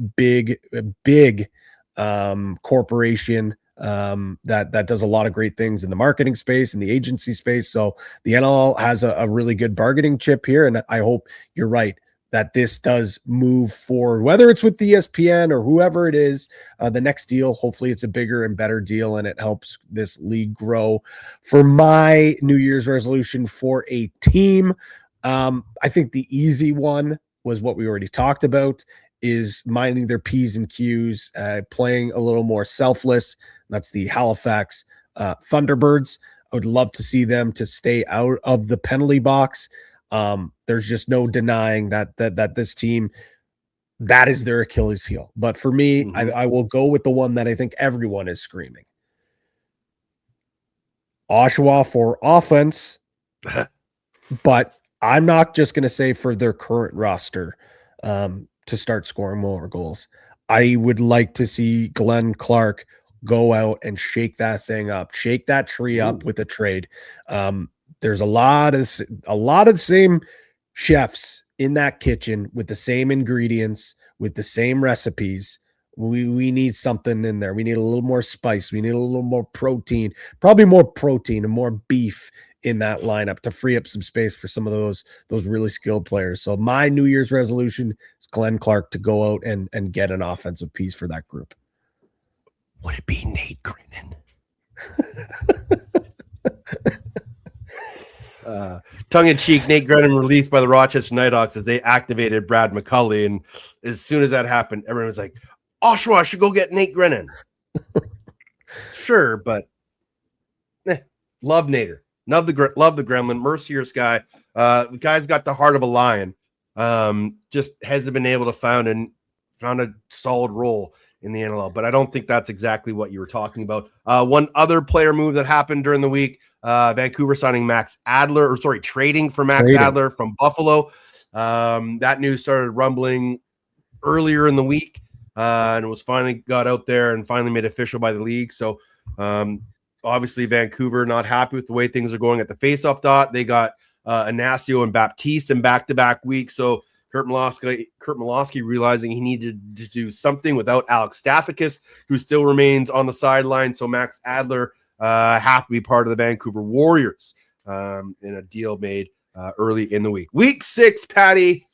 corporation that does a lot of great things in the marketing space and the agency space. So the NLL has a really good bargaining chip here, and I hope you're right that this does move forward, whether it's with ESPN or whoever it is, the next deal. Hopefully it's a bigger and better deal, and it helps this league grow. For my New Year's resolution for a team, I think the easy one was what we already talked about, is minding their P's and Q's, playing a little more selfless. That's the Halifax Thunderbirds. I would love to see them to stay out of the penalty box. There's just no denying that this team, that is their Achilles heel. But for me, I will go with the one that I think everyone is screaming. Oshawa for offense, but I'm not just going to say for their current roster to start scoring more goals. I would like to see Glenn Clark go out and shake that thing up, shake that tree up with a trade. There's a lot of the same chefs in that kitchen with the same ingredients, with the same recipes. We need something in there. We need a little more spice. We need a little more protein, probably more protein and more beef in that lineup to free up some space for some of those really skilled players. So my New Year's resolution is Glenn Clark to go out and get an offensive piece for that group. Would it be Nate Grinnan? Tongue-in-cheek, Nate Grinnan released by the Rochester Nighthawks as they activated Brad McCulley. And as soon as that happened, everyone was like, Oshawa should go get Nate Grinnan. Sure, but love Nader. Love the Gremlin. Mercier's guy. The guy's got the heart of a lion. Just hasn't been able to found a solid role in the NLL, but I don't think that's exactly what you were talking about. One other player move that happened during the week, Vancouver signing trading for Max Adler from Buffalo. That news started rumbling earlier in the week, and it was finally got out there and finally made official by the league. So obviously Vancouver not happy with the way things are going at the faceoff dot. They got Anasio and Baptiste in back-to-back weeks. So Kurt Malosky realizing he needed to do something without Alex Stathakis, who still remains on the sideline. So Max Adler happy to be part of the Vancouver Warriors in a deal made early in the week. Week 6, Patty,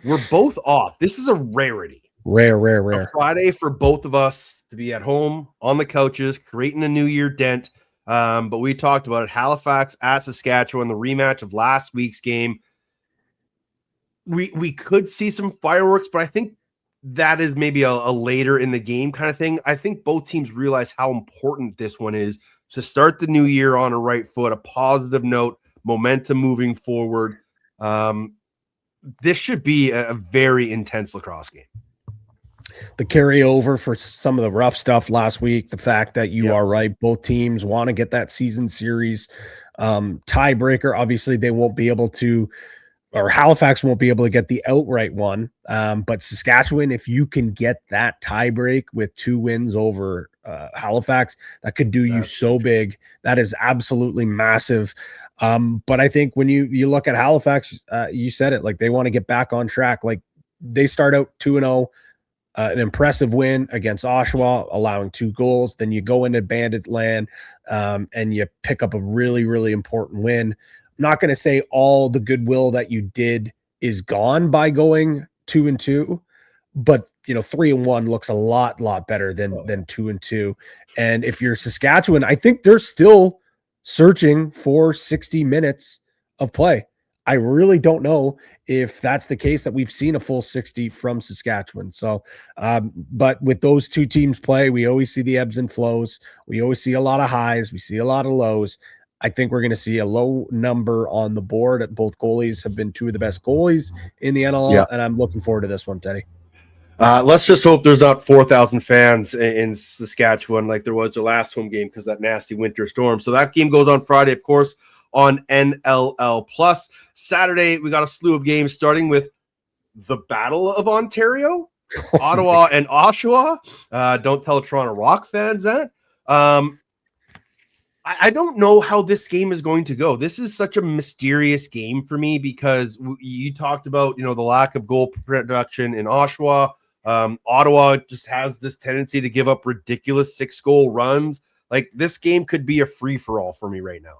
we're both off. This is a rarity. Rare. A Friday for both of us to be at home on the couches, creating a New Year dent. But we talked about it. Halifax at Saskatchewan, the rematch of last week's game. We could see some fireworks, but I think that is maybe a later in the game kind of thing. I think both teams realize how important this one is to start the new year on a right foot, a positive note, momentum moving forward. This should be a very intense lacrosse game. The carryover for some of the rough stuff last week, the fact that you are right, both teams want to get that season series tiebreaker. Obviously, they won't be able to, or Halifax won't be able to get the outright one. But Saskatchewan, if you can get that tiebreak with 2 wins over Halifax, that could do you so big. That is absolutely massive. But I think when you look at Halifax, you said it, like they want to get back on track. Like they start out 2-0. An impressive win against Oshawa, allowing 2 goals. Then you go into Bandit land and you pick up a really, really important win. I'm not going to say all the goodwill that you did is gone by going 2-2, but 3-1 looks a lot better than 2-2. And if you're Saskatchewan, I think they're still searching for 60 minutes of play. I really don't know if that's the case, that we've seen a full 60 from Saskatchewan. So, but with those two teams play, we always see the ebbs and flows. We always see a lot of highs. We see a lot of lows. I think we're going to see a low number on the board. Both goalies have been 2 of the best goalies in the NLL, and I'm looking forward to this one, Teddy. Let's just hope there's not 4,000 fans in Saskatchewan like there was the last home game because that nasty winter storm. So that game goes on Friday, of course, on NLL Plus. Saturday, we got a slew of games starting with the Battle of Ontario, Ottawa and Oshawa. Don't tell Toronto Rock fans that. I don't know how this game is going to go. This is such a mysterious game for me because you talked about, the lack of goal production in Oshawa. Ottawa just has this tendency to give up ridiculous 6-goal runs. Like this game could be a free-for-all for me right now.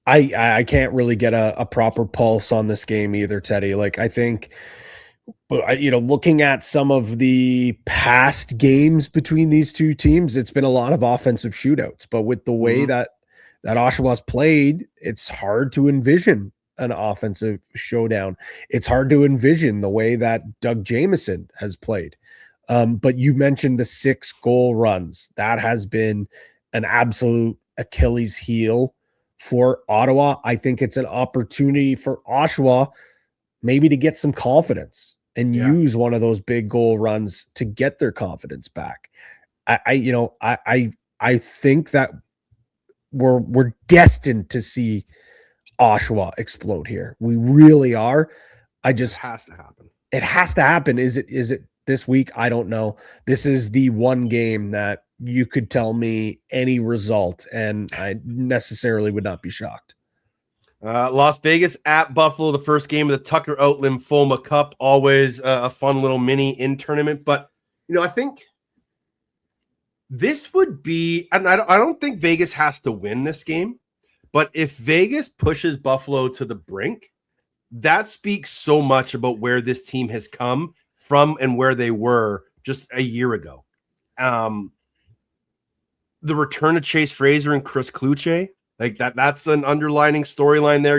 I can't really get a proper pulse on this game either, Teddy. Like I think, looking at some of the past games between these two teams, it's been a lot of offensive shootouts. But with the way that Oshawa's played, it's hard to envision an offensive showdown. It's hard to envision the way that Doug Jamieson has played. But you mentioned the 6-goal runs. That has been an absolute Achilles heel for Ottawa. I think it's an opportunity for Oshawa maybe to get some confidence and use one of those big goal runs to get their confidence back. I think that we're destined to see Oshawa explode here. We really are. It has to happen. It has to happen. Is it this week? I don't know. This is the one game that you could tell me any result, and I necessarily would not be shocked. Las Vegas at Buffalo, the first game of the Tucker Out Lymphoma Cup. Always a fun little mini in tournament. But, I think this would be, and I don't think Vegas has to win this game, but if Vegas pushes Buffalo to the brink, that speaks so much about where this team has come from and where they were just a year ago. The return of Chase Fraser and Chris Kluche, like that's an underlining storyline there.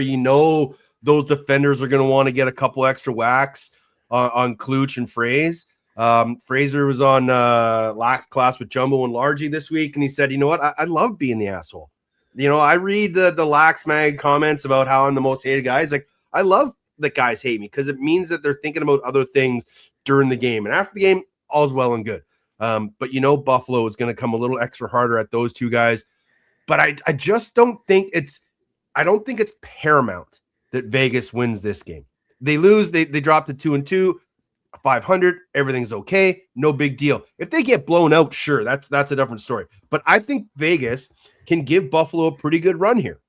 Those defenders are going to want to get a couple extra whacks on Kluche and Fraser. Fraser was on last class with Jumbo and Largy this week, and he said, you know what? I love being the asshole. You know, I read the Lax Mag comments about how I'm the most hated guy. It's like, I love that guys hate me because it means that they're thinking about other things during the game. And after the game, all's well and good. But, you know, Buffalo is going to come a little extra harder at those two guys. But I just don't think it's paramount that Vegas wins this game. They lose, they drop to 2-2, 500, everything's okay, no big deal. If they get blown out, sure, that's a different story. But I think Vegas can give Buffalo a pretty good run here.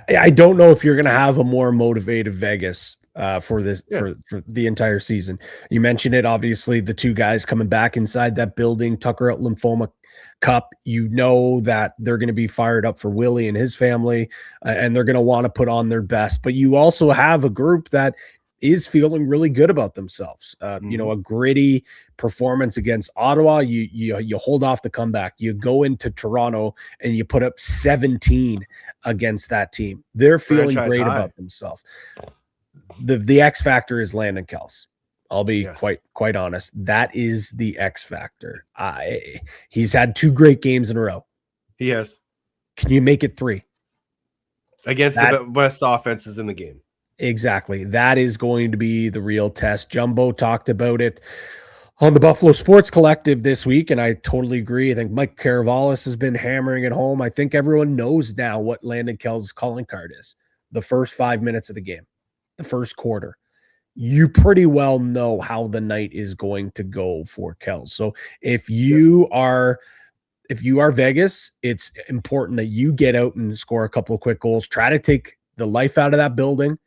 I don't know if you're going to have a more motivated Vegas for this for the entire season. You mentioned it, obviously, the two guys coming back inside that building, Tucker out Lymphoma Cup. You know that they're going to be fired up for Willie and his family, and they're going to want to put on their best. But you also have a group that is feeling really good about themselves. You know, a gritty performance against Ottawa. You hold off the comeback. You go into Toronto and you put up 17 against that team. They're feeling great about themselves. The X factor is Landon Kels. I'll be quite honest. That is the X factor. He's had 2 great games in a row. He has. Can you make it 3 against the best offenses in the game? Exactly. That is going to be the real test. Jumbo talked about it on the Buffalo Sports Collective this week, and I totally agree. I think Mike Caravalis has been hammering it home. I think everyone knows now what Landon Kels' calling card is. The first 5 minutes of the game, the first quarter. You pretty well know how the night is going to go for Kels. So if you are Vegas, it's important that you get out and score a couple of quick goals. Try to take the life out of that building.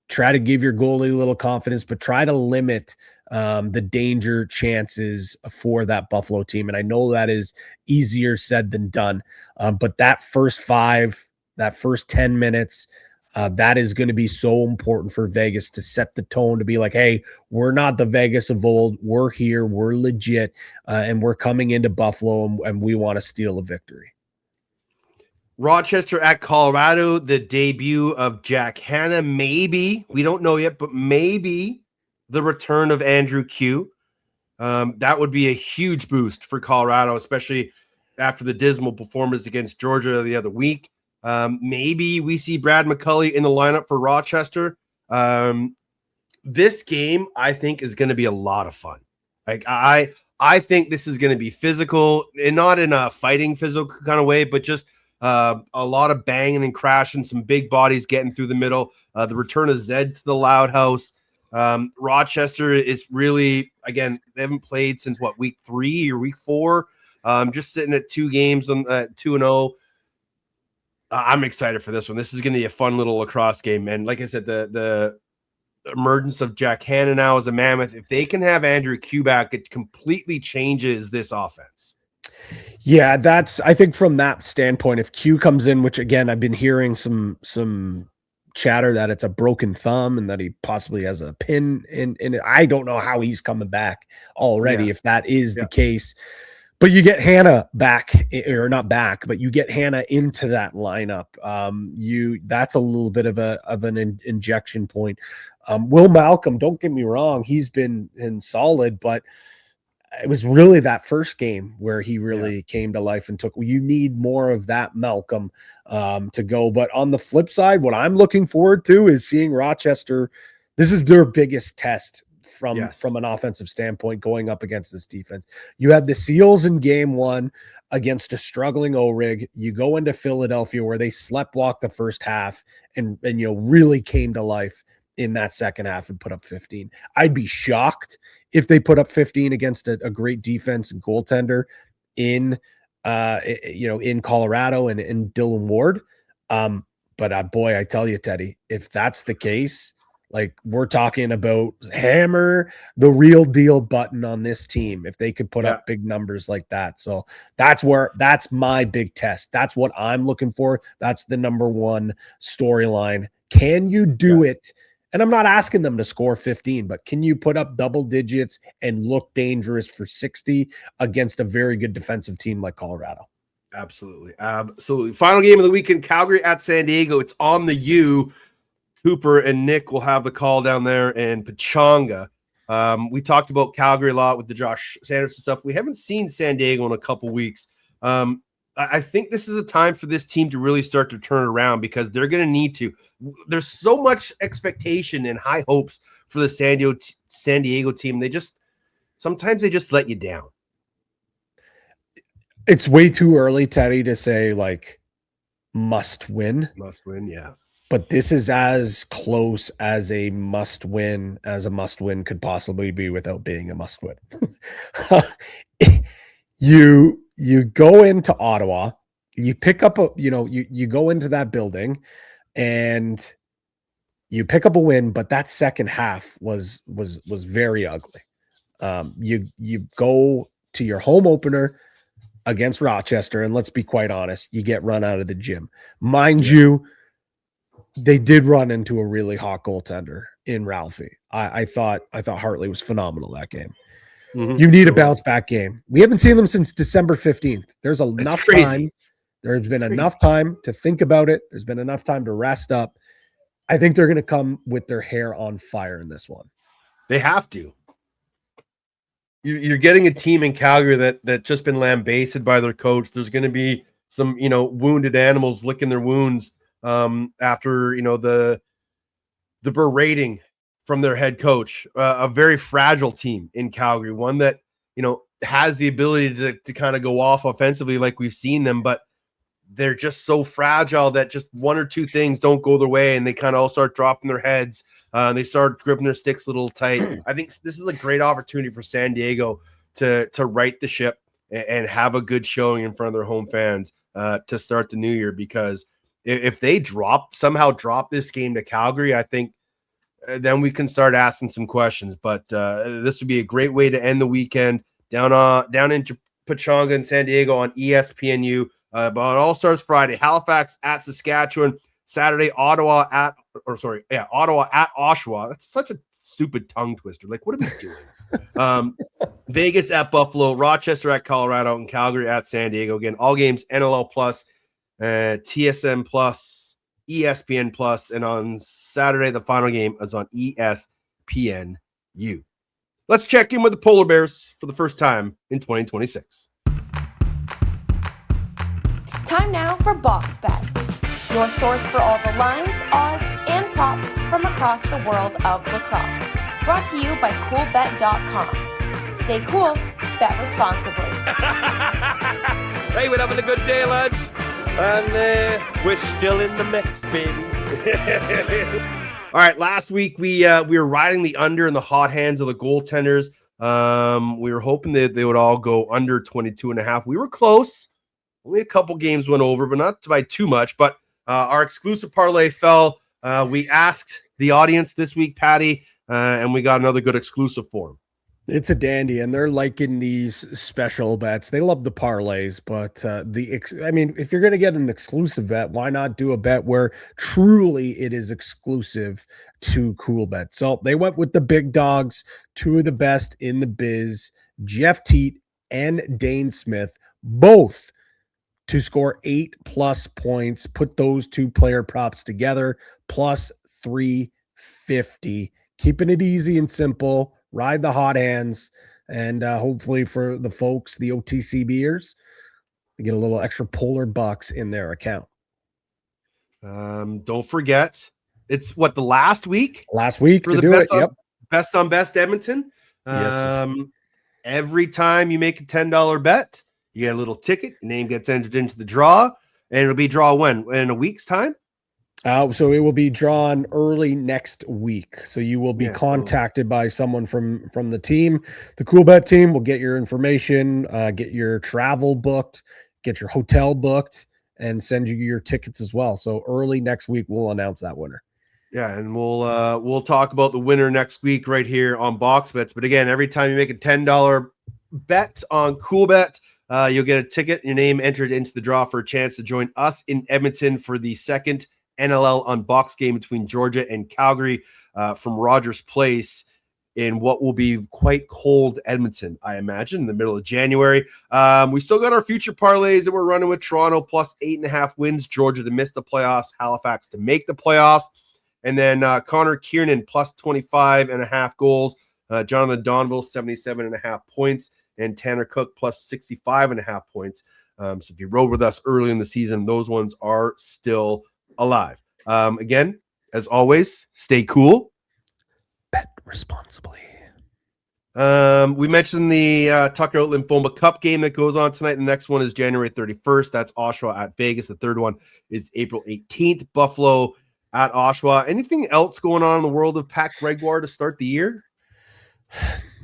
Try to give your goalie a little confidence, but try to limit the danger chances for that Buffalo team. And I know that is easier said than done. But that first 10 minutes, that is going to be so important for Vegas to set the tone, to be like, hey, we're not the Vegas of old. We're here. We're legit. And we're coming into Buffalo, and we want to steal a victory. Rochester at Colorado, the debut of Jack Hanna. Maybe, we don't know yet, but maybe the return of Andrew Q. That would be a huge boost for Colorado, especially after the dismal performance against Georgia the other week. Maybe we see Brad McCulley in the lineup for Rochester. This game, I think, is going to be a lot of fun. Like I think this is going to be physical, and not in a fighting physical kind of way, but just a lot of banging and crashing, some big bodies getting through the middle. The return of Zed to the Loud House. Rochester is really, again, they haven't played since week 3 or week 4. Just sitting at 2 games on 2-0. I'm excited for this one. This is going to be a fun little lacrosse game. And like I said, the emergence of Jack Hanna now as a Mammoth, if they can have Andrew Q back, it completely changes this offense. Yeah, I think from that standpoint, if Q comes in, which again, I've been hearing some chatter that it's a broken thumb and that he possibly has a pin in it. I don't know how he's coming back already, if that is the case. But you get Hanna back, or not back, but you get Hanna into that lineup. That's a little bit of an injection point. Will Malcolm, don't get me wrong, he's been solid, but it was really that first game where he really came to life and you need more of that Malcolm to go. But on the flip side, what I'm looking forward to is seeing Rochester. This is their biggest test from an offensive standpoint going up against this defense. You had the Seals in game 1 against a struggling O-Rig. You go into Philadelphia where they sleptwalked the first half and really came to life in that second half and put up 15. I'd be shocked if they put up 15 against a great defense and goaltender in Colorado and in Dylan Ward. But boy, I tell you, Teddy, if that's the case, like, we're talking about hammer the real deal button on this team if they could put up big numbers like that. So that's my big test. That's what I'm looking for. That's the number one storyline. Can you do it? And I'm not asking them to score 15, but can you put up double digits and look dangerous for 60 against a very good defensive team like Colorado? Absolutely. Absolutely. Final game of the weekend, Calgary at San Diego. It's on the U. Cooper and Nick will have the call down there in Pechanga. We talked about Calgary a lot with the Josh Sanders and stuff. We haven't seen San Diego in a couple weeks. I think this is a time for this team to really start to turn around because they're going to need to. There's so much expectation and high hopes for the San Diego team. Sometimes they just let you down. It's way too early, Teddy, to say like must win. Must win, yeah. But this is as close as a must win could possibly be without being a must win. You go into Ottawa, you pick up you go into that building and you pick up a win, but that second half was very ugly. You go to your home opener against Rochester, and let's be quite honest, you get run out of the gym. Mind you, they did run into a really hot goaltender in Ralphie. I thought Hartley was phenomenal that game. Mm-hmm. You need a bounce back game. We haven't seen them since December 15th. There's enough time. There's been enough time to think about it. There's been enough time to rest up. I think they're going to come with their hair on fire in this one. They have to. You're getting a team in Calgary that just been lambasted by their coach. There's going to be some, wounded animals licking their wounds after, the berating from their head coach. A very fragile team in Calgary, one that, has the ability to kind of go off offensively like we've seen them, but they're just so fragile that just one or two things don't go their way and they kind of all start dropping their heads. They start gripping their sticks a little tight. I think this is a great opportunity for San Diego to right the ship and have a good showing in front of their home fans to start the new year, because if they somehow drop this game to Calgary, I think then we can start asking some questions. But this would be a great way to end the weekend down into Pechanga and San Diego on ESPNU. But All-Stars Friday, Halifax at Saskatchewan. Saturday, Ottawa at Oshawa. That's such a stupid tongue twister. Like, what are we doing? Vegas at Buffalo, Rochester at Colorado, and Calgary at San Diego. Again, all games NLL Plus, TSN Plus, ESPN Plus, and on Saturday, the final game is on ESPNU. Let's check in with the Polar Bears for the first time in 2026. Time now for Box Bets, your source for all the lines, odds, and props from across the world of lacrosse. Brought to you by Coolbet.com. Stay cool, bet responsibly. Hey, we're having a good day, lads. And we're still in the mix, baby. All right, last week we were riding the under in the hot hands of the goaltenders. We were hoping that they would all go under 22.5. We were close. Only a couple games went over, but not by too much. But our exclusive parlay fell. We asked the audience this week, Patty, and we got another good exclusive for them. It's a dandy, and they're liking these special bets. They love the parlays, but if you're going to get an exclusive bet, why not do a bet where truly it is exclusive to Coolbet? So they went with the big dogs, two of the best in the biz, Jeff Teat and Dane Smith, both to score 8+ points. Put those two player props together, plus 350. Keeping it easy and simple. Ride the hot hands, and hopefully for the folks, the OTCBers, they get a little extra polar bucks in their account. Don't forget, it's the last week? Last week for the best on best Edmonton. Yes. Every time you make a $10 bet, you get a little ticket. Your name gets entered into the draw, and it'll be draw when? In a week's time? So it will be drawn early next week. So you will be contacted by someone from the team. The Coolbet team will get your information, get your travel booked, get your hotel booked, and send you your tickets as well. So early next week, we'll announce that winner. Yeah, and we'll talk about the winner next week right here on Box Bets. But again, every time you make a $10 bet on Coolbet, you'll get a ticket, your name entered into the draw for a chance to join us in Edmonton for the second NLL Unboxed game between Georgia and Calgary from Rogers Place in what will be quite cold Edmonton, I imagine, in the middle of January. We still got our future parlays that we're running with Toronto plus 8.5 wins, Georgia to miss the playoffs, Halifax to make the playoffs, and then Connor Kiernan plus 25.5 goals Jonathan Donville, 77.5 points, and Tanner Cook plus 65.5 points. So if you rode with us early in the season, those ones are still alive. Again, as always, stay cool. Bet responsibly. We mentioned the Tucker Out Lymphoma Cup game that goes on tonight. The next one is January 31st. That's Oshawa at Vegas. The third one is April 18th. Buffalo at Oshawa. Anything else going on in the world of Pat Gregoire to start the year?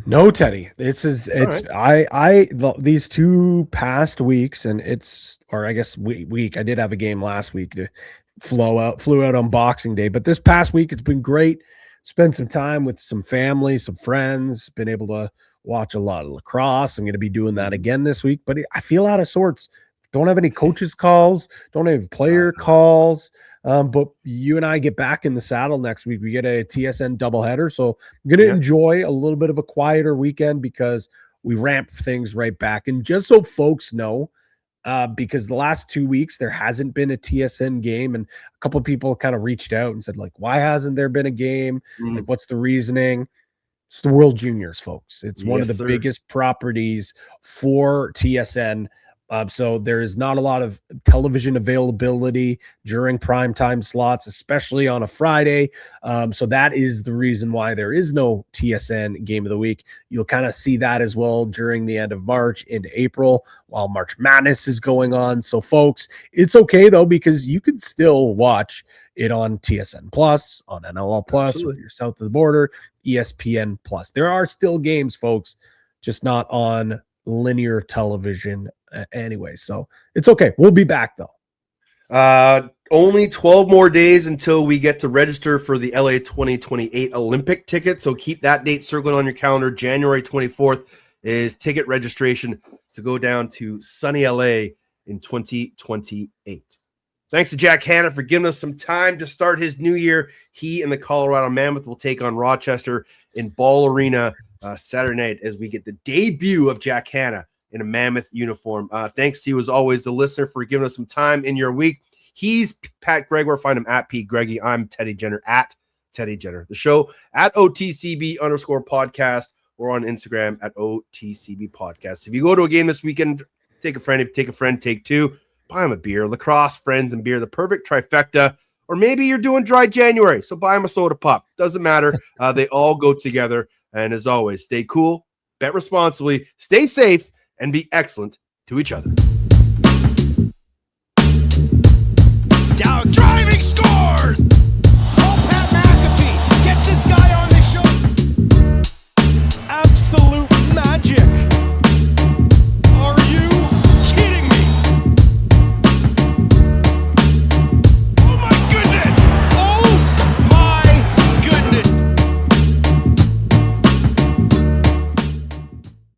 No, Teddy. These 2 past weeks, and week. I did have a game last week to flew out on Boxing Day, but this past week it's been great. Spent some time with some family, some friends, been able to watch a lot of lacrosse. I'm going to be doing that again this week, but I feel out of sorts. Don't have any coaches calls, don't have player calls. But you and I get back in the saddle next week. We get a TSN doubleheader. So I'm going to enjoy a little bit of a quieter weekend because we ramp things right back. And just so folks know, because the last 2 weeks there hasn't been a TSN game, and a couple of people kind of reached out and said, like, why hasn't there been a game? Like, what's the reasoning? It's the World Juniors, folks. It's one of the biggest properties for TSN. So there is not a lot of television availability during primetime slots, especially on a Friday. So that is the reason why there is no TSN game of the week. You'll kind of see that as well during the end of March into April while March Madness is going on. So folks, it's okay though, because you can still watch it on TSN Plus, on NLL Plus, if you're south of the border, ESPN Plus. There are still games, folks, just not on linear television anyway. So it's okay. We'll be back though. Only 12 more days until we get to register for the LA 2028 Olympic ticket. So keep that date circled on your calendar. January 24th is ticket registration to go down to sunny LA in 2028. Thanks to Jack Hanna for giving us some time to start his new year. He and the Colorado Mammoth will take on Rochester in Ball Arena Saturday night as we get the debut of Jack Hanna in a Mammoth uniform. Thanks to you, as always, the listener, for giving us some time in your week. He's Pat Gregoire. Find him at P. Greggy. I'm Teddy Jenner at Teddy Jenner. The show at OTCB_podcast or on Instagram at OTCB podcast. If you go to a game this weekend, take a friend. If you take a friend, take two. Buy him a beer. Lacrosse, friends, and beer. The perfect trifecta. Or maybe you're doing dry January, so buy him a soda pop. Doesn't matter. They all go together. And as always, stay cool, bet responsibly, stay safe, and be excellent to each other. Down driving scores!